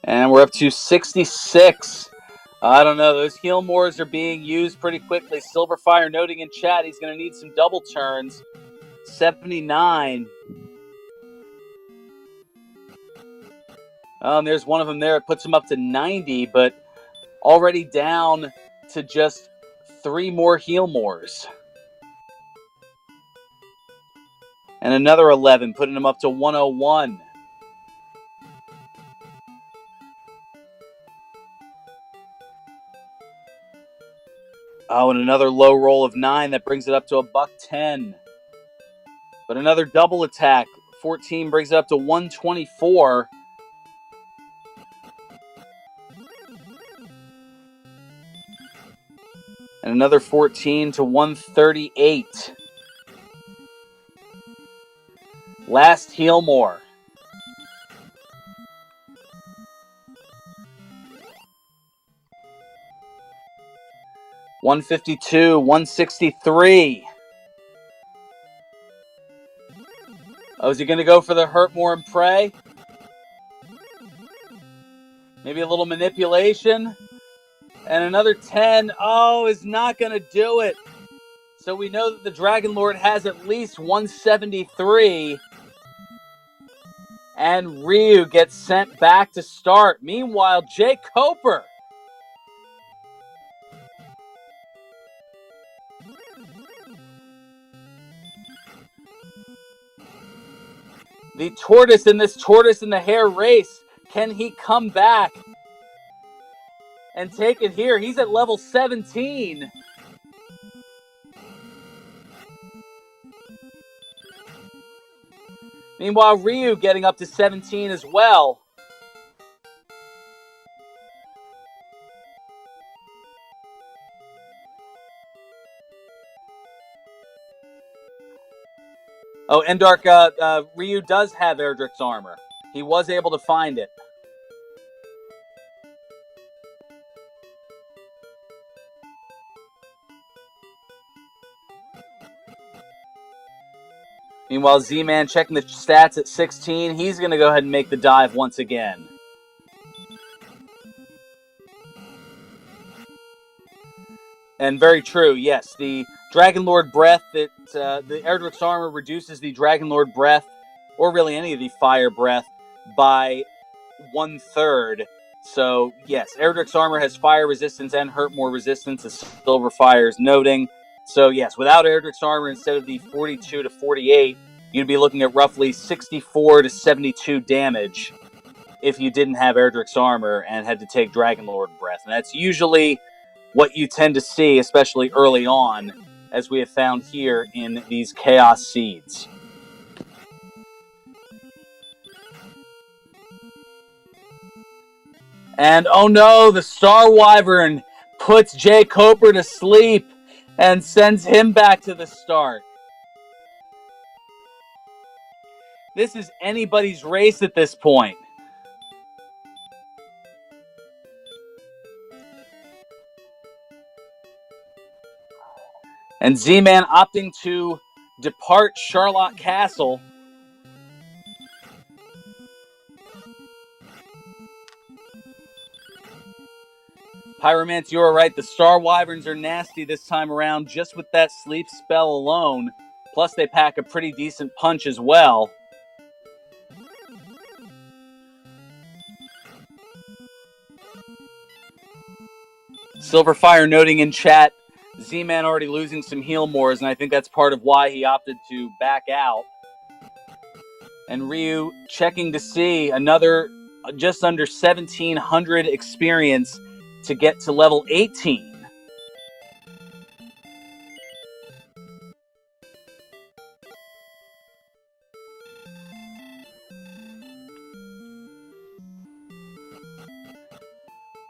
And we're up to 66. I don't know. Those heal mores are being used pretty quickly. Silverfire noting in chat he's going to need some double turns. 79. There's one of them there. It puts him up to 90, but already down to just 3 more heal mores. And another 11, putting him up to 101. Oh, and another low roll of 9. That brings it up to $110. But another double attack. 14 brings it up to 124. And another 14 to 138. Last heal more. $152, 163. Oh, is he going to go for the hurt more and pray? Maybe a little manipulation. And another 10. Oh, is not going to do it. So we know that the Dragon Lord has at least 173. And Ryu gets sent back to start. Meanwhile, Jay Coper. The tortoise in this tortoise in the hare race. Can he come back and take it here? He's at level 17. Meanwhile, Ryu getting up to 17 as well. Oh, and Dark, Ryu does have Erdrick's armor. He was able to find it. Meanwhile, Z-Man checking the stats at 16. He's going to go ahead and make the dive once again. And very true, yes. The Dragon Lord Breath, the Erdrick's armor reduces the Dragon Lord Breath, or really any of the fire breath, by 1/3. So, yes, Erdrick's armor has fire resistance and hurt more resistance, as Silverfire is noting. So, yes, without Erdrick's armor, instead of the 42 to 48, you'd be looking at roughly 64 to 72 damage if you didn't have Erdrick's armor and had to take Dragon Lord Breath. And that's usually what you tend to see, especially early on, as we have found here in these Chaos Seeds. And oh no, the Star Wyvern puts Jay Coper to sleep and sends him back to the start. This is anybody's race at this point. And Z-Man opting to depart Charlotte Castle. Pyromance, you are right. The Star Wyverns are nasty this time around just with that sleep spell alone. Plus, they pack a pretty decent punch as well. Silverfire noting in chat, Z-Man already losing some heal mores, and I think that's part of why he opted to back out. And Ryu checking to see another just under 1,700 experience to get to level 18.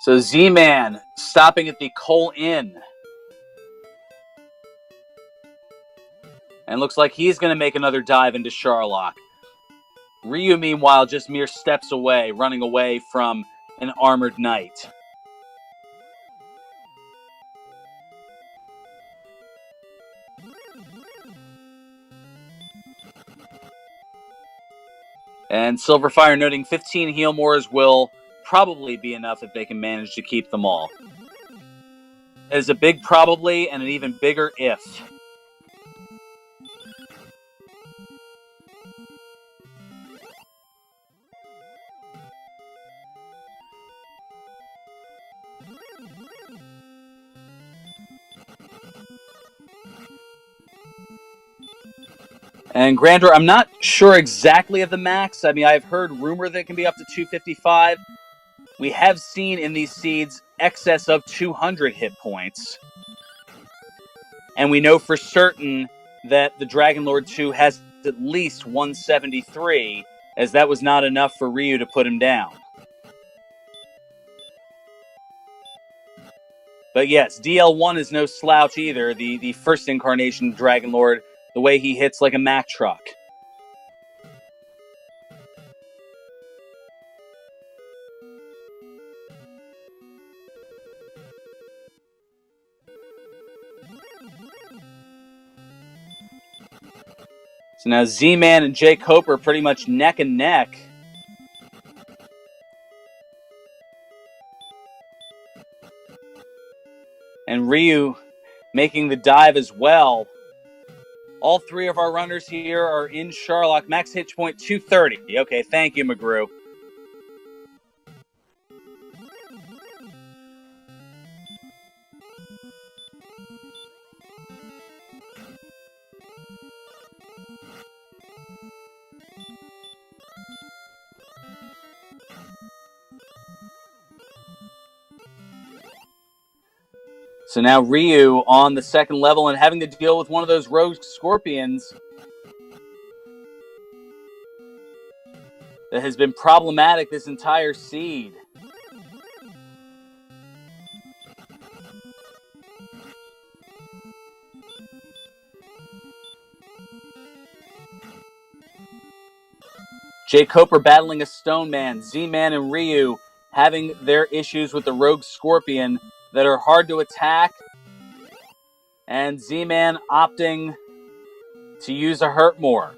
So Z-Man stopping at the Coal Inn. And looks like he's going to make another dive into Charlock. Ryu, meanwhile, just mere steps away, running away from an armored knight. And Silverfire noting 15 heal mores will probably be enough if they can manage to keep them all. That is a big probably and an even bigger if. And Grandeur, I'm not sure exactly of the max. I mean, I've heard rumor that it can be up to 255. We have seen in these seeds excess of 200 hit points. And we know for certain that the Dragon Lord 2 has at least 173, as that was not enough for Ryu to put him down. But yes, DL1 is no slouch either. The first incarnation of Dragon Lord, the way he hits like a Mack truck. So now Z-Man and Jay Cope are pretty much neck and neck. And Ryu making the dive as well. All three of our runners here are in Charlock. Max hit point 230. Okay, thank you, McGrew. So now Ryu on the second level and having to deal with one of those rogue scorpions that has been problematic this entire seed. Jay Coper battling a Stone Man. Z-Man and Ryu having their issues with the rogue scorpion that are hard to attack. And Z-Man opting to use a hurt more.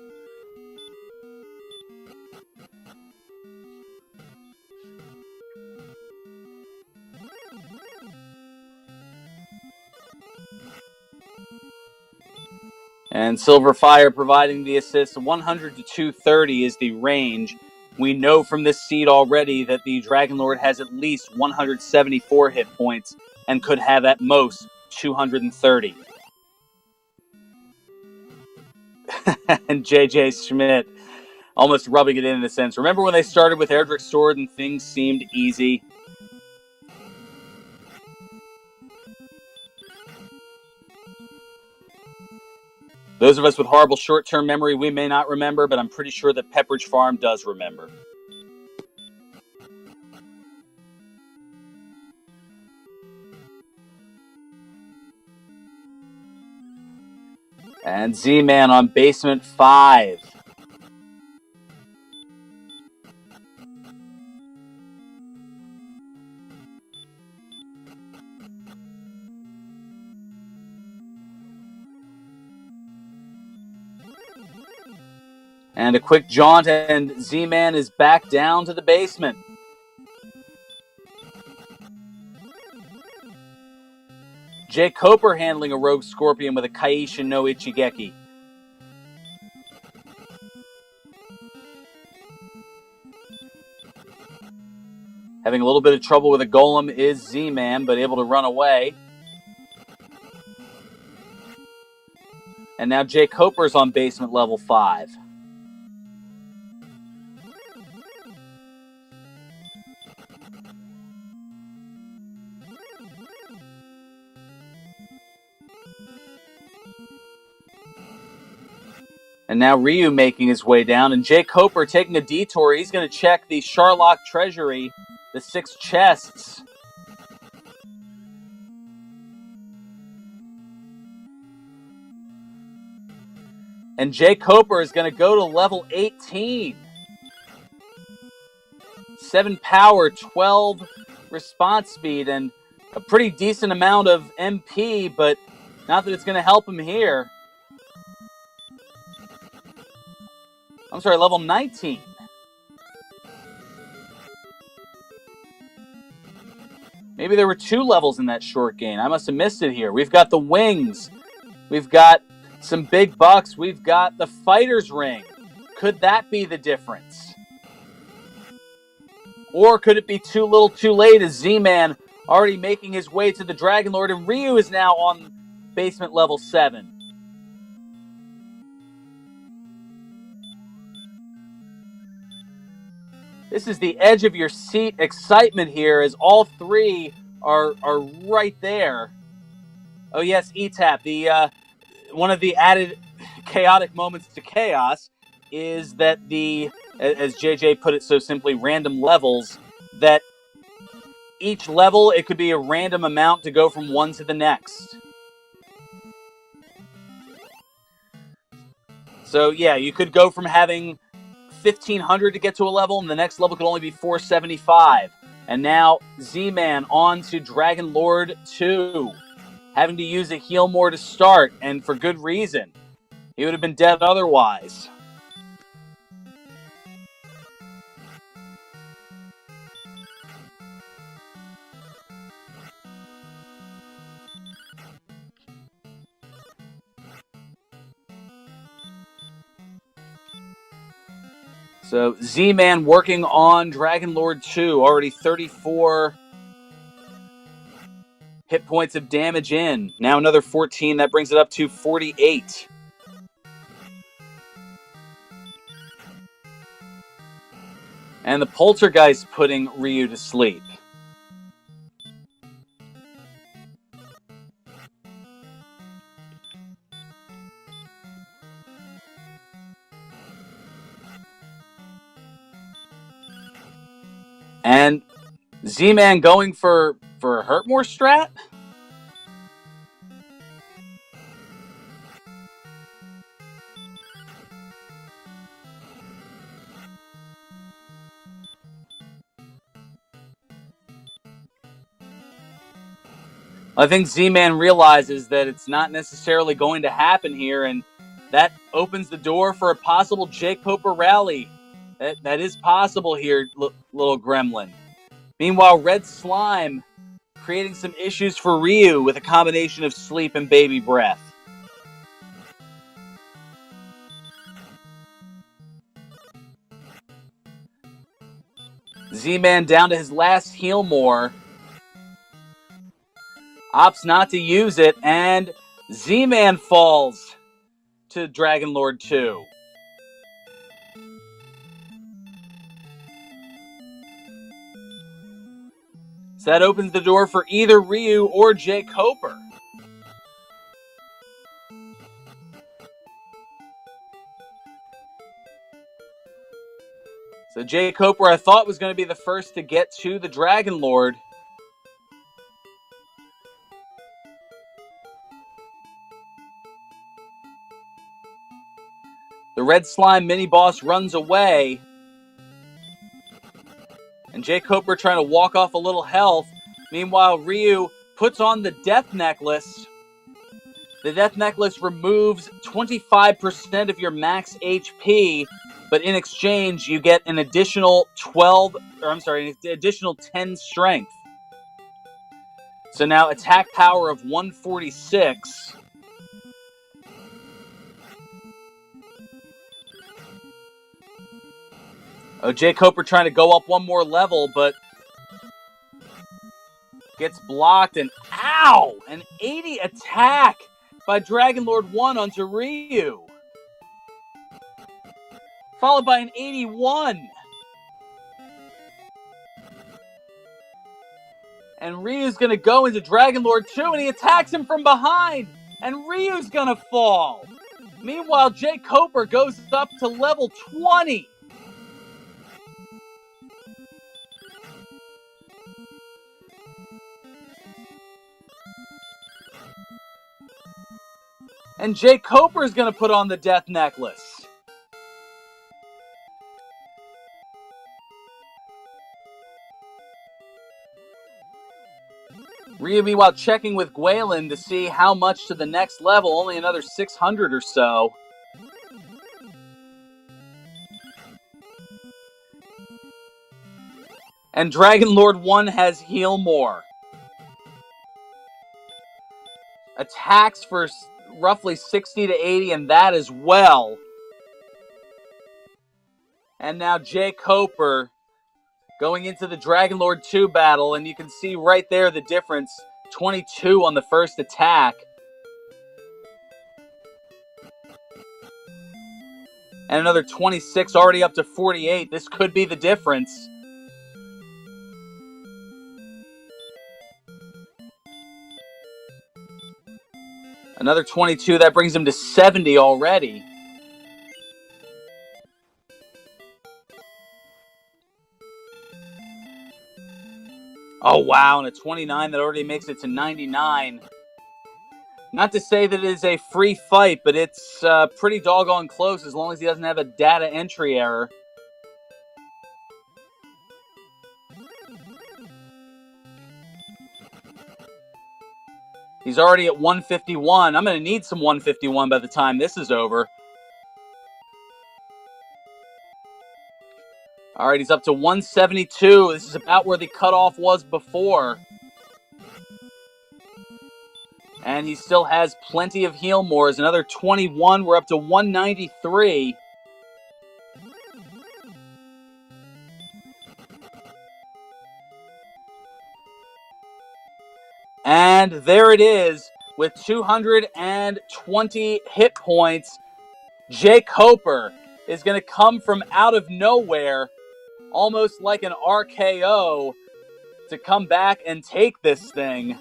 And Silverfire providing the assist. 100 to 230 is the range. We know from this seed already that the Dragon Lord has at least 174 hit points and could have at most 230. And JJ Schmidt almost rubbing it in a sense. Remember when they started with Erdrick's Sword and things seemed easy? Those of us with horrible short-term memory, we may not remember, but I'm pretty sure that Pepperidge Farm does remember. And Z-Man on basement 5. And a quick jaunt, and Z-Man is back down to the basement. Jay Coper handling a Rogue Scorpion with a Kaishin no Ichigeki. Having a little bit of trouble with a Golem is Z-Man, but able to run away. And now Jay Coper's on basement level 5. And now Ryu making his way down, and Jay Coper taking a detour. He's going to check the Sharlock Treasury, the 6 chests. And Jay Coper is going to go to level 18. 7 power, 12 response speed, and a pretty decent amount of MP, but not that it's going to help him here. I'm sorry, level 19. Maybe there were 2 levels in that short game. I must have missed it here. We've got the wings. We've got some big bucks. We've got the fighter's ring. Could that be the difference? Or could it be too little too late as Z-Man already making his way to the Dragon Lord, and Ryu is now on basement level 7. This is the edge of your seat excitement here as all 3 are right there. Oh yes, E-Tap. The one of the added chaotic moments to Chaos is that as JJ put it so simply, random levels, that each level, it could be a random amount to go from one to the next. So yeah, you could go from having 1,500 to get to a level, and the next level could only be 475. And now Z-Man on to Dragon Lord 2, having to use a heal more to start, and for good reason. He would have been dead otherwise. So Z-Man working on Dragon Lord 2, already 34 hit points of damage in. Now another 14, that brings it up to 48. And the Poltergeist putting Ryu to sleep. And Z-Man going for a Hurtmore strat? I think Z-Man realizes that it's not necessarily going to happen here, and that opens the door for a possible Jay Coper rally. That is possible here, little gremlin. Meanwhile, Red Slime creating some issues for Ryu with a combination of sleep and baby breath. Z-Man down to his last heal more. Opts not to use it, and Z-Man falls to Dragon Lord 2. So that opens the door for either Ryu or Jay Coper. So Jay Coper, I thought, was going to be the first to get to the Dragon Lord. The Red Slime mini-boss runs away. And Jay Coper trying to walk off a little health. Meanwhile, Ryu puts on the Death Necklace. The Death Necklace removes 25% of your max HP but in exchange, you get an additional 10 strength. So now attack power of 146. Oh, Jake Coper trying to go up one more level, but gets blocked, and ow! An 80 attack by Dragon Lord 1 onto Ryu. Followed by an 81. And Ryu's going to go into Dragon Lord 2, and he attacks him from behind. And Ryu's going to fall. Meanwhile, Jake Coper goes up to level 20. And Jake Coper is going to put on the Death Necklace. Ryu, meanwhile, checking with Gwalen to see how much to the next level. Only another 600 or so. And Dragon Lord 1 has Heal More. Attacks for roughly 60 to 80, and that as well. And now Jake Coper going into the Dragon Lord 2 battle, and you can see right there the difference. 22 on the first attack. And another 26, already up to 48. This could be the difference. Another 22, that brings him to 70 already. Oh, wow, and a 29 that already makes it to 99. Not to say that it is a free fight, but it's pretty doggone close as long as he doesn't have a data entry error. He's already at 151. I'm going to need some 151 by the time this is over. All right, he's up to 172. This is about where the cutoff was before. And he still has plenty of heal mores. Another 21. We're up to 193. And there it is. With 220 hit points, Jake Coper is going to come from out of nowhere, almost like an RKO, to come back and take this thing.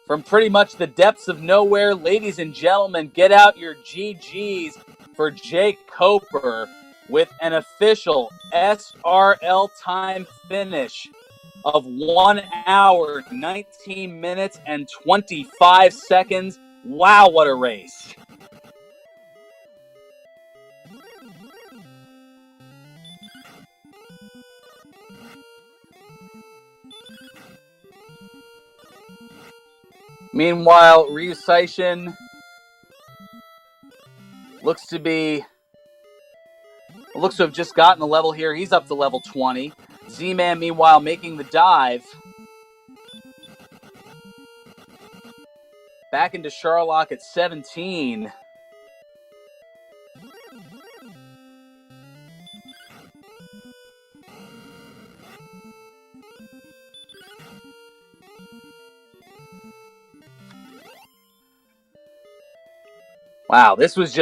From pretty much the depths of nowhere, ladies and gentlemen, get out your GGs for Jake Coper with an official SRL time finish of 1 hour, 19 minutes, and 25 seconds. Wow, what a race. Meanwhile, Ryu Seishin looks to have just gotten a level here. He's up to level 20. Z-Man, meanwhile, making the dive. Back into Sherlock at 17. Wow, this was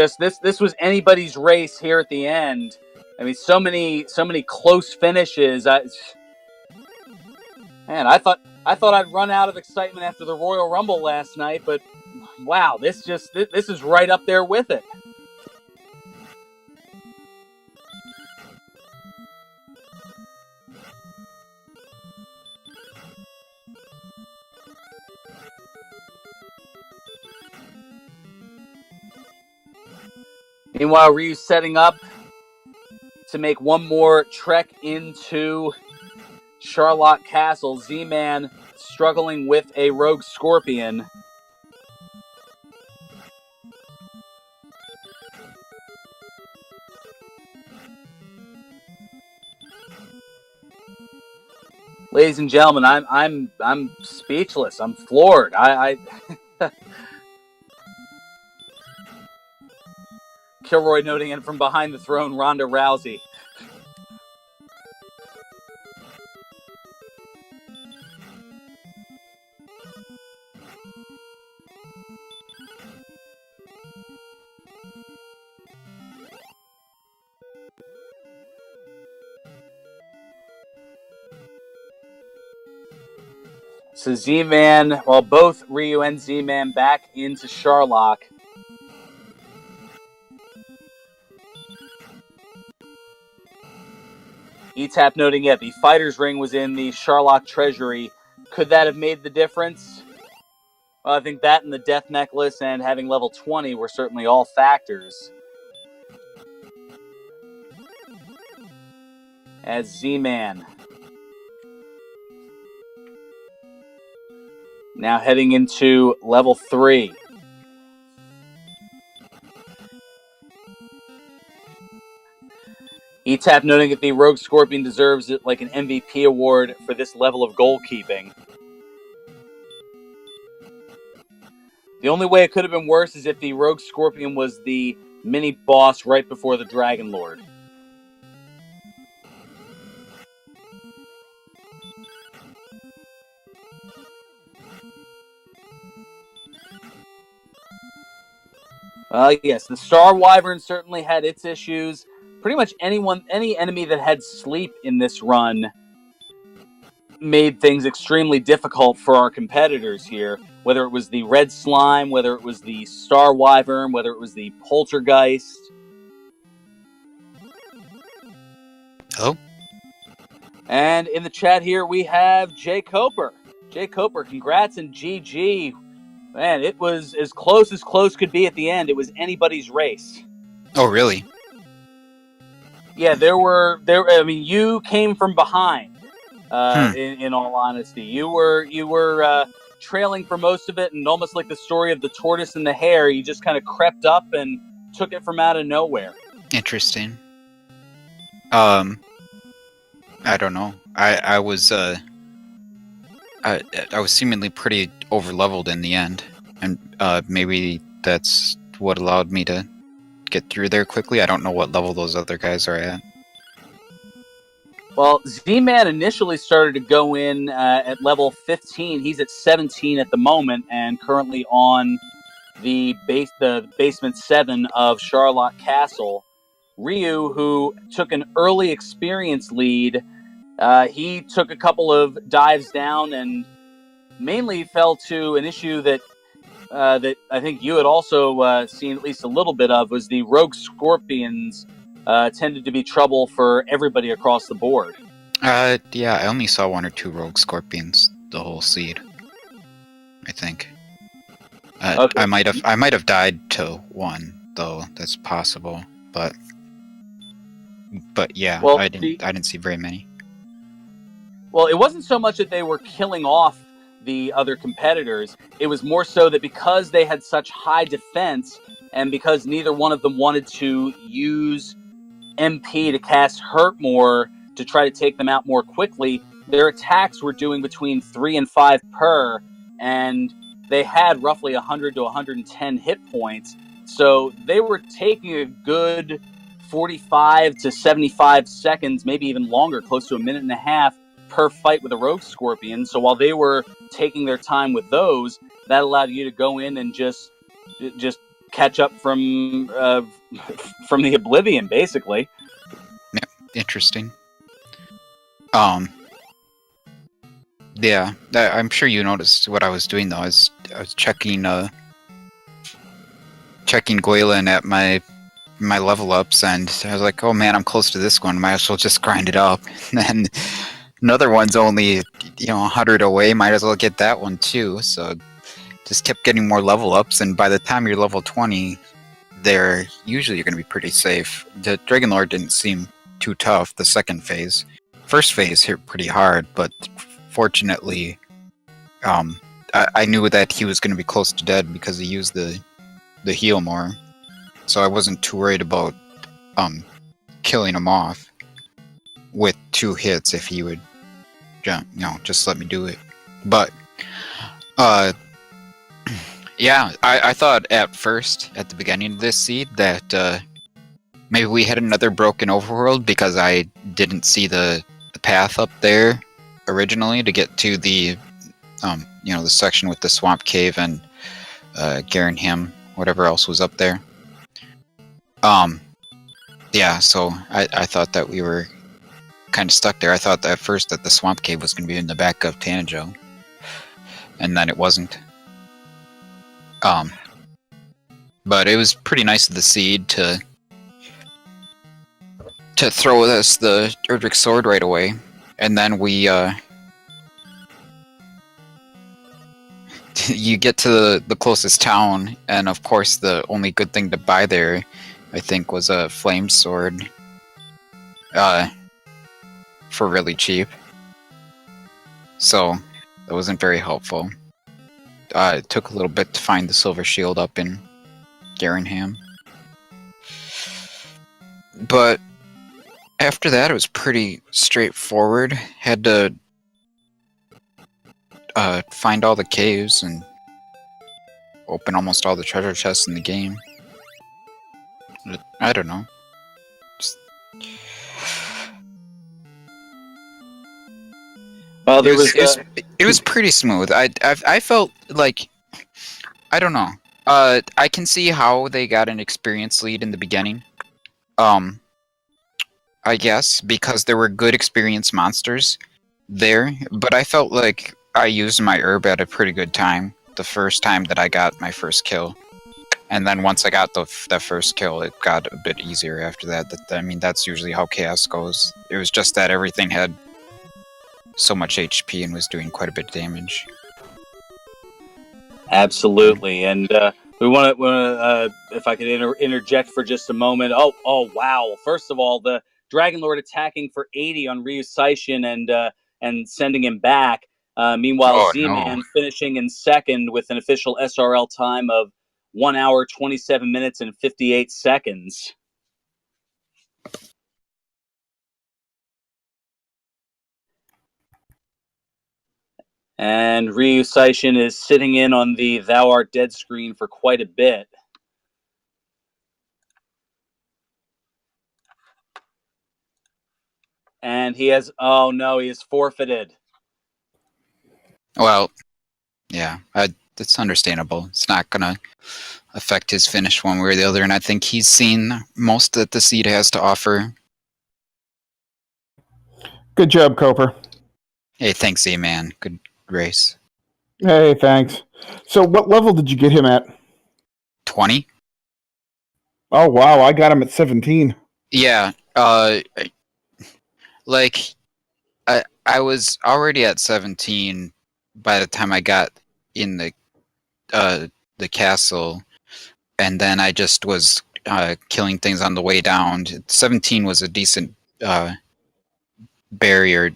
anybody's race here at the end. I mean, so many close finishes. Man, I thought I'd run out of excitement after the Royal Rumble last night, but wow, this is right up there with it. Meanwhile, Ryu's setting up to make one more trek into Sherlock Castle. Z-Man struggling with a rogue scorpion. Ladies and gentlemen, I'm speechless. I'm floored. I Kilroy noting in from behind the throne, Ronda Rousey. So Z-Man, well, both Ryu and Z-Man back into Sharlock. E-Tap noting, the fighter's ring was in the Sharlock treasury. Could that have made the difference? Well, I think that and the death necklace and having level 20 were certainly all factors. As Z-Man now heading into level 3. E-Tap noting that the Rogue Scorpion deserves it like an MVP award for this level of goalkeeping. The only way it could have been worse is if the Rogue Scorpion was the mini-boss right before the Dragon Lord. Yes, the Star Wyvern certainly had its issues. Pretty much any enemy that had sleep in this run made things extremely difficult for our competitors here. Whether it was the Red Slime, whether it was the Star Wyvern, whether it was the Poltergeist. Oh. And in the chat here, we have Jay Coper. Jay Coper, congrats and GG. Man, it was as close could be at the end. It was anybody's race. Oh, really? Yeah, I mean, you came from behind. In all honesty, you were trailing for most of it, and almost like the story of the tortoise and the hare, you just kind of crept up and took it from out of nowhere. Interesting. I don't know. I was seemingly pretty over-leveled in the end, and maybe that's what allowed me to get through there quickly. I don't know what level those other guys are at. Well, Z-Man initially started to go in at level 15. He's at 17 at the moment, and currently on the basement 7 of Sharlock Castle. Ryu, who took an early experience lead, he took a couple of dives down and mainly fell to an issue that I think you had also seen at least a little bit of, was the Rogue Scorpions tended to be trouble for everybody across the board. Yeah, I only saw 1 or 2 Rogue Scorpions the whole seed, I think. Okay. I might have died to 1 though. That's possible, but yeah, well, I didn't see very many. Well, it wasn't so much that they were killing off the other competitors. It was more so that because they had such high defense, and because neither one of them wanted to use MP to cast Hurt more to try to take them out more quickly, their attacks were doing between 3 and 5 per, and they had roughly 100 to 110 hit points. So they were taking a good 45 to 75 seconds, maybe even longer, close to a minute and a half per fight with a Rogue Scorpion. So while they were taking their time with those, that allowed you to go in and just catch up from the oblivion, basically. Yeah, interesting. Yeah, I'm sure you noticed what I was doing though. I was checking Guilin at my level ups, and I was like, oh man, I'm close to this one. Might as well just grind it up. And then another one's only 100 away. Might as well get that one too. So just kept getting more level ups, and by the time you're level 20, you're going to be pretty safe. The Dragon Lord didn't seem too tough. The second phase, first phase hit pretty hard, but fortunately, I knew that he was going to be close to dead because he used the heal more, so I wasn't too worried about killing him off with 2 hits if he would just let me do it. But yeah, I thought at first, at the beginning of this seed, that maybe we had another broken overworld because I didn't see the path up there originally to get to the the section with the swamp cave and Garenham, whatever else was up there. Yeah, so I thought that we were kind of stuck there. I thought at first that the swamp cave was going to be in the back of Tanajo, and then it wasn't. But it was pretty nice of the seed to throw us the Erdrick sword right away, and then we you get to the closest town, and of course the only good thing to buy there, I think, was a flame sword for really cheap. So that wasn't very helpful. It took a little bit to find the silver shield up in Garenham. But after that, it was pretty straightforward. Had to find all the caves and open almost all the treasure chests in the game. I don't know. Well, it was pretty smooth. I felt like, I don't know. I can see how they got an experience lead in the beginning. I guess because there were good experience monsters there, but I felt like I used my herb at a pretty good time the first time that I got my first kill. And then once I got that first kill, it got a bit easier after that. I mean, that's usually how chaos goes. It was just that everything had so much HP and was doing quite a bit of damage. Absolutely, and we want to, if I could interject for just a moment. Oh, wow! First of all, the Dragon Lord attacking for 80 on Ryu Saishin and sending him back. Meanwhile, Z-Man finishing in second with an official SRL time of 1 hour, 27 minutes, and 58 seconds. And Ryu Saishin is sitting in on the Thou Art Dead screen for quite a bit. And he has, oh no, he is forfeited. Well, yeah, it's understandable. It's not going to affect his finish one way or the other, and I think he's seen most that the seed has to offer. Good job, Coper. Hey, thanks, Z-Man. Good race. Hey, thanks. So what level did you get him at? 20? Oh, wow, I got him at 17. Yeah, like, I was already at 17 by the time I got in the castle, and then I just was killing things on the way down. 17 was a decent barrier.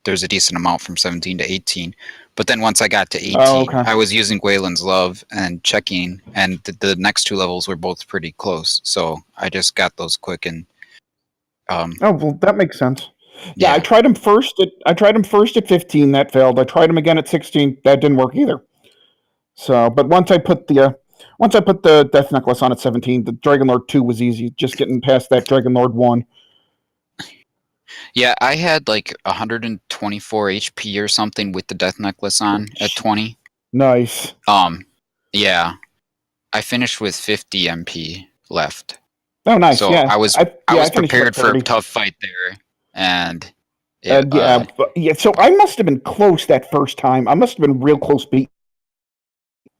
There's a decent amount from 17 to 18. But then once I got to 18, I was using Gwaelin's Love and checking, and the next two levels were both pretty close. So I just got those quick and. Oh, well, that makes sense. Yeah, I tried him first at 15. That failed. I tried him again at 16. That didn't work either. So, but once I put the Death Necklace on at 17, the Dragon Lord 2 was easy. Just getting past that Dragon Lord 1. Yeah, I had like 124 HP or something with the Death Necklace on at 20. Nice. Yeah, I finished with 50 MP left. Oh, nice. So yeah, I was prepared for a tough fight there, and So I must have been close that first time. I must have been real close beat.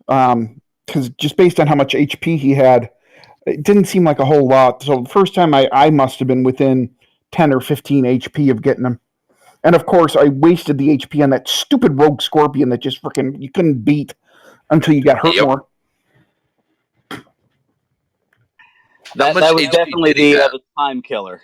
Because just based on how much HP he had, it didn't seem like a whole lot. So the first time I must have been within 10 or 15 HP of getting him. And of course, I wasted the HP on that stupid rogue scorpion that just freaking you couldn't beat until you got hurt more. That was definitely the time killer.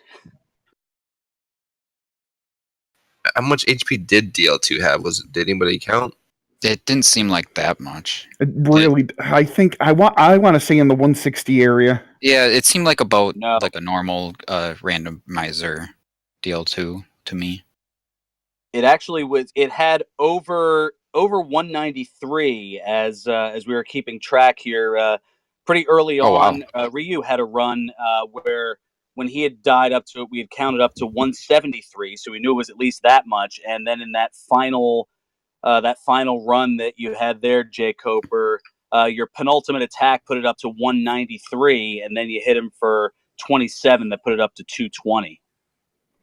How much HP did DL2 have? Did anybody count? It didn't seem like that much. It really, I think I want to say in the 160 area. Yeah, it seemed like about like a normal randomizer DL2 to me. It actually was. It had over 193 as we were keeping track here. Pretty early Oh, wow. on, Ryu had a run where when he had died up to it, we had counted up to 173, so we knew it was at least that much. And then in that final run that you had there, Jay Coper, your penultimate attack put it up to 193, and then you hit him for 27 that put it up to 220.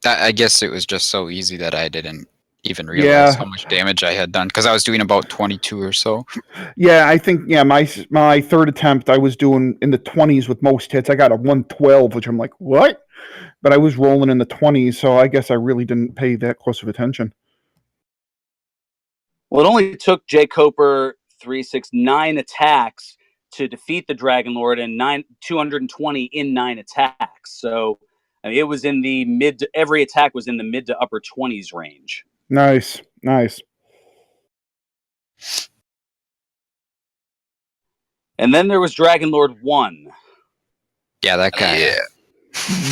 I guess it was just so easy that I didn't even realize how much damage I had done because I was doing about 22 or so. Yeah, I think my third attempt I was doing in the 20s with most hits. I got a 112, which I'm like, what? But I was rolling in the 20s, so I guess I really didn't pay that close of attention. Well, it only took Jay Coper 9 attacks to defeat the Dragon Lord, and 220 in 9 attacks. So I mean, it was in the every attack was in the mid to upper 20s range. Nice. And then there was Dragon Lord 1. Yeah, that guy.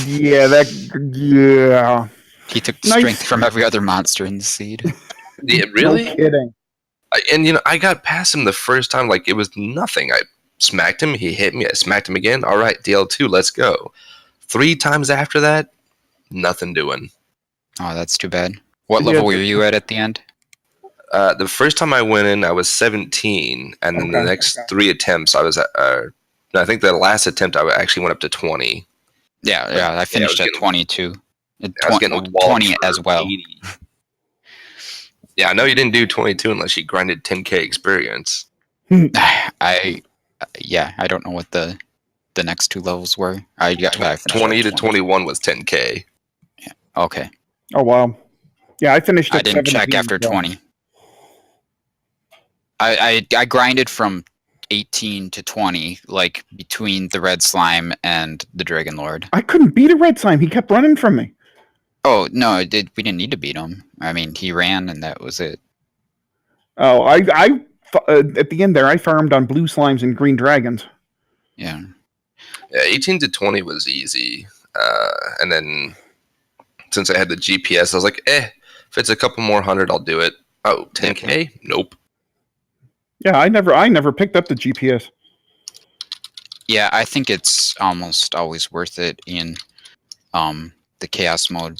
Yeah. He took strength from every other monster in the seed. Yeah, really? No kidding. And I got past him the first time like it was nothing. I smacked him, he hit me, I smacked him again. All right, DL2, let's go. 3 times after that, nothing doing. Oh, that's too bad. What level were you at the end? The first time I went in, I was 17, and then the next 3 attempts, I was at. I think the last attempt, I actually went up to 20. Yeah, I finished at 22. I was getting 20 as well. 80. Yeah, I know you didn't do 22 unless you grinded 10k experience. I don't know what the next 2 levels were. I 20 to 21 was 10k. Yeah. Okay. Oh wow. Yeah, I finished. I didn't check after 20. I grinded from 18 to 20, like between the red slime and the Dragon Lord. I couldn't beat a red slime. He kept running from me. Oh no, we didn't need to beat him. I mean, he ran and that was it. Oh, I at the end there, I farmed on blue slimes and green dragons. Yeah. 18 to 20 was easy, and then since I had the GPS, I was like, if it's a couple more hundred, I'll do it. Oh, 10k? Nope. Yeah, I never picked up the GPS. Yeah, I think it's almost always worth it in the chaos mode,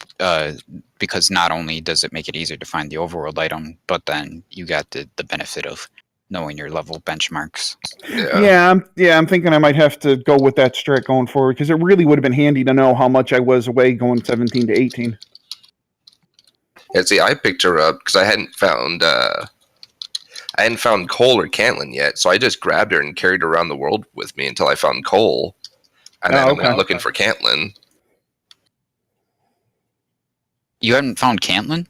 because not only does it make it easier to find the overworld item, but then you got the benefit of knowing your level benchmarks. Yeah, I'm thinking I might have to go with that strat going forward because it really would have been handy to know how much I was away going 17 to 18. Yeah, see, I picked her up because I hadn't found Cole or Caitlin yet, so I just grabbed her and carried her around the world with me until I found Cole, and then I went looking for Caitlin. You hadn't found Caitlin?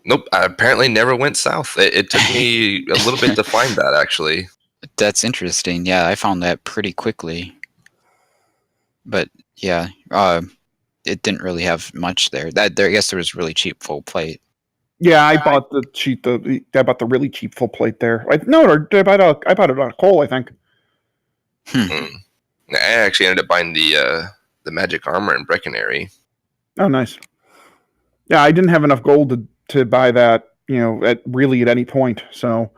Nope, I apparently never went south. It took me a little bit to find that, actually. That's interesting. Yeah, I found that pretty quickly. But yeah, it didn't really have much there. I guess there was really cheap full plate. Yeah, I bought the really cheap full plate there. I bought it on Cole, I think. I actually ended up buying the magic armor in Breckenary. Oh, nice. Yeah, I didn't have enough gold to buy that, at any point. So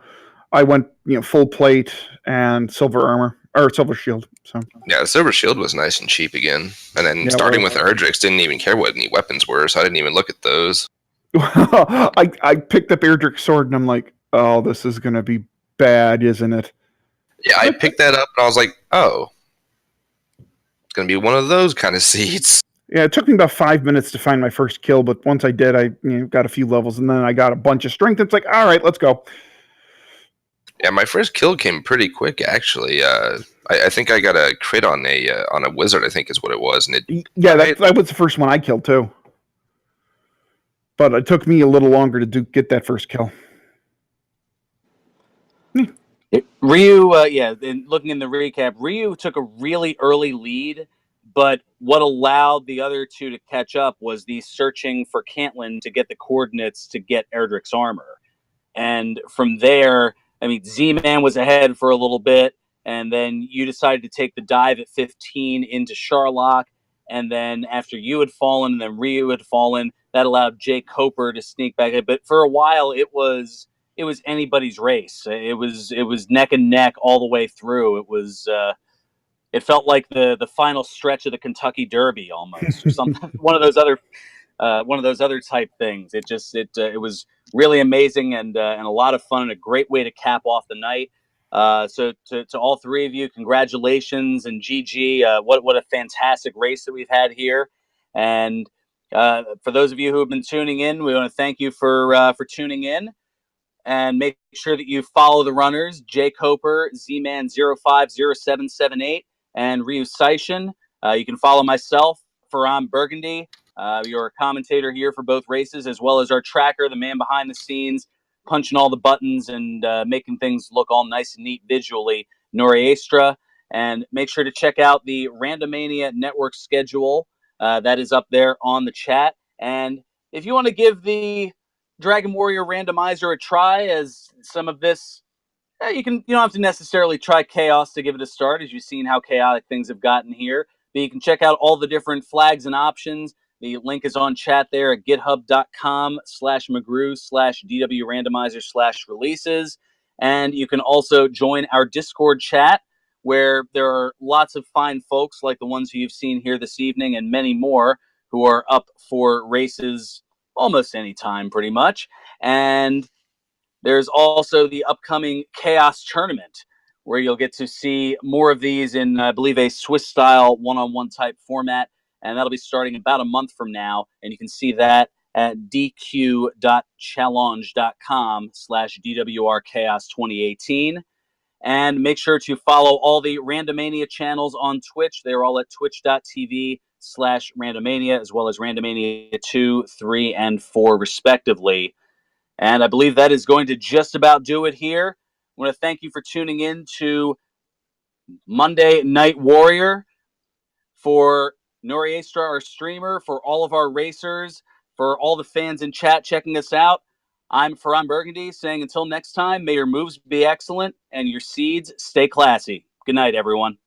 I went, full plate and silver armor or silver shield. So yeah, the silver shield was nice and cheap again. And then starting with Erdrix, didn't even care what any weapons were, so I didn't even look at those. I picked up Erdrick's sword and I'm like, oh, this is gonna be bad, isn't it? Yeah, I picked that up and I was like, oh, it's gonna be one of those kind of seeds. Yeah, it took me about 5 minutes to find my first kill, but once I did, I got a few levels and then I got a bunch of strength. It's like, all right, let's go. Yeah, my first kill came pretty quick, actually. I think I got a crit on a wizard, I think is what it was, and that was the first one I killed too. But it took me a little longer to get that first kill. Ryu, looking in the recap, Ryu took a really early lead, but what allowed the other two to catch up was the searching for Caitlin to get the coordinates to get Erdrick's armor. And from there, I mean, Z-Man was ahead for a little bit, and then you decided to take the dive at 15 into Sharlock, and then after you had fallen and then Ryu had fallen, that allowed Jay Coper to sneak back in. But for a while, it was anybody's race. It was neck and neck all the way through. It felt like the final stretch of the Kentucky Derby almost, or something. One of those other type things. It was really amazing and a lot of fun and a great way to cap off the night. So to all three of you, congratulations, and GG. What a fantastic race that we've had here. And for those of you who have been tuning in, we want to thank you for tuning in. And make sure that you follow the runners, Jay Coper, Z-Man 050778, and Ryu Seishin. You can follow myself, Ferran Burgundy, your commentator here for both races, as well as our tracker, the man behind the scenes, punching all the buttons and making things look all nice and neat visually, Nori Astra. And make sure to check out the Randomania Network schedule that is up there on the chat. And if you want to give the Dragon Warrior Randomizer a try, as some of this, you don't have to necessarily try Chaos to give it a start, as you've seen how chaotic things have gotten here. But you can check out all the different flags and options. The link is on chat there at github.com/McGrew/DW Randomizer/releases. And you can also join our Discord chat, where there are lots of fine folks like the ones who you've seen here this evening and many more who are up for races almost any time, pretty much. And there's also the upcoming Chaos Tournament, where you'll get to see more of these in, I believe, a Swiss-style one-on-one type format. And that'll be starting about a month from now. And you can see that at dq.challenge.com/DWRChaos2018. And make sure to follow all the Randomania channels on Twitch. They're all at twitch.tv/Randomania, as well as Randomania 2, 3, and 4, respectively. And I believe that is going to just about do it here. I want to thank you for tuning in to Monday Night Warrior, for Nori Astra, our streamer, for all of our racers, for all the fans in chat checking us out. I'm Ferran Burgundy, saying until next time, may your moves be excellent and your seeds stay classy. Good night, everyone.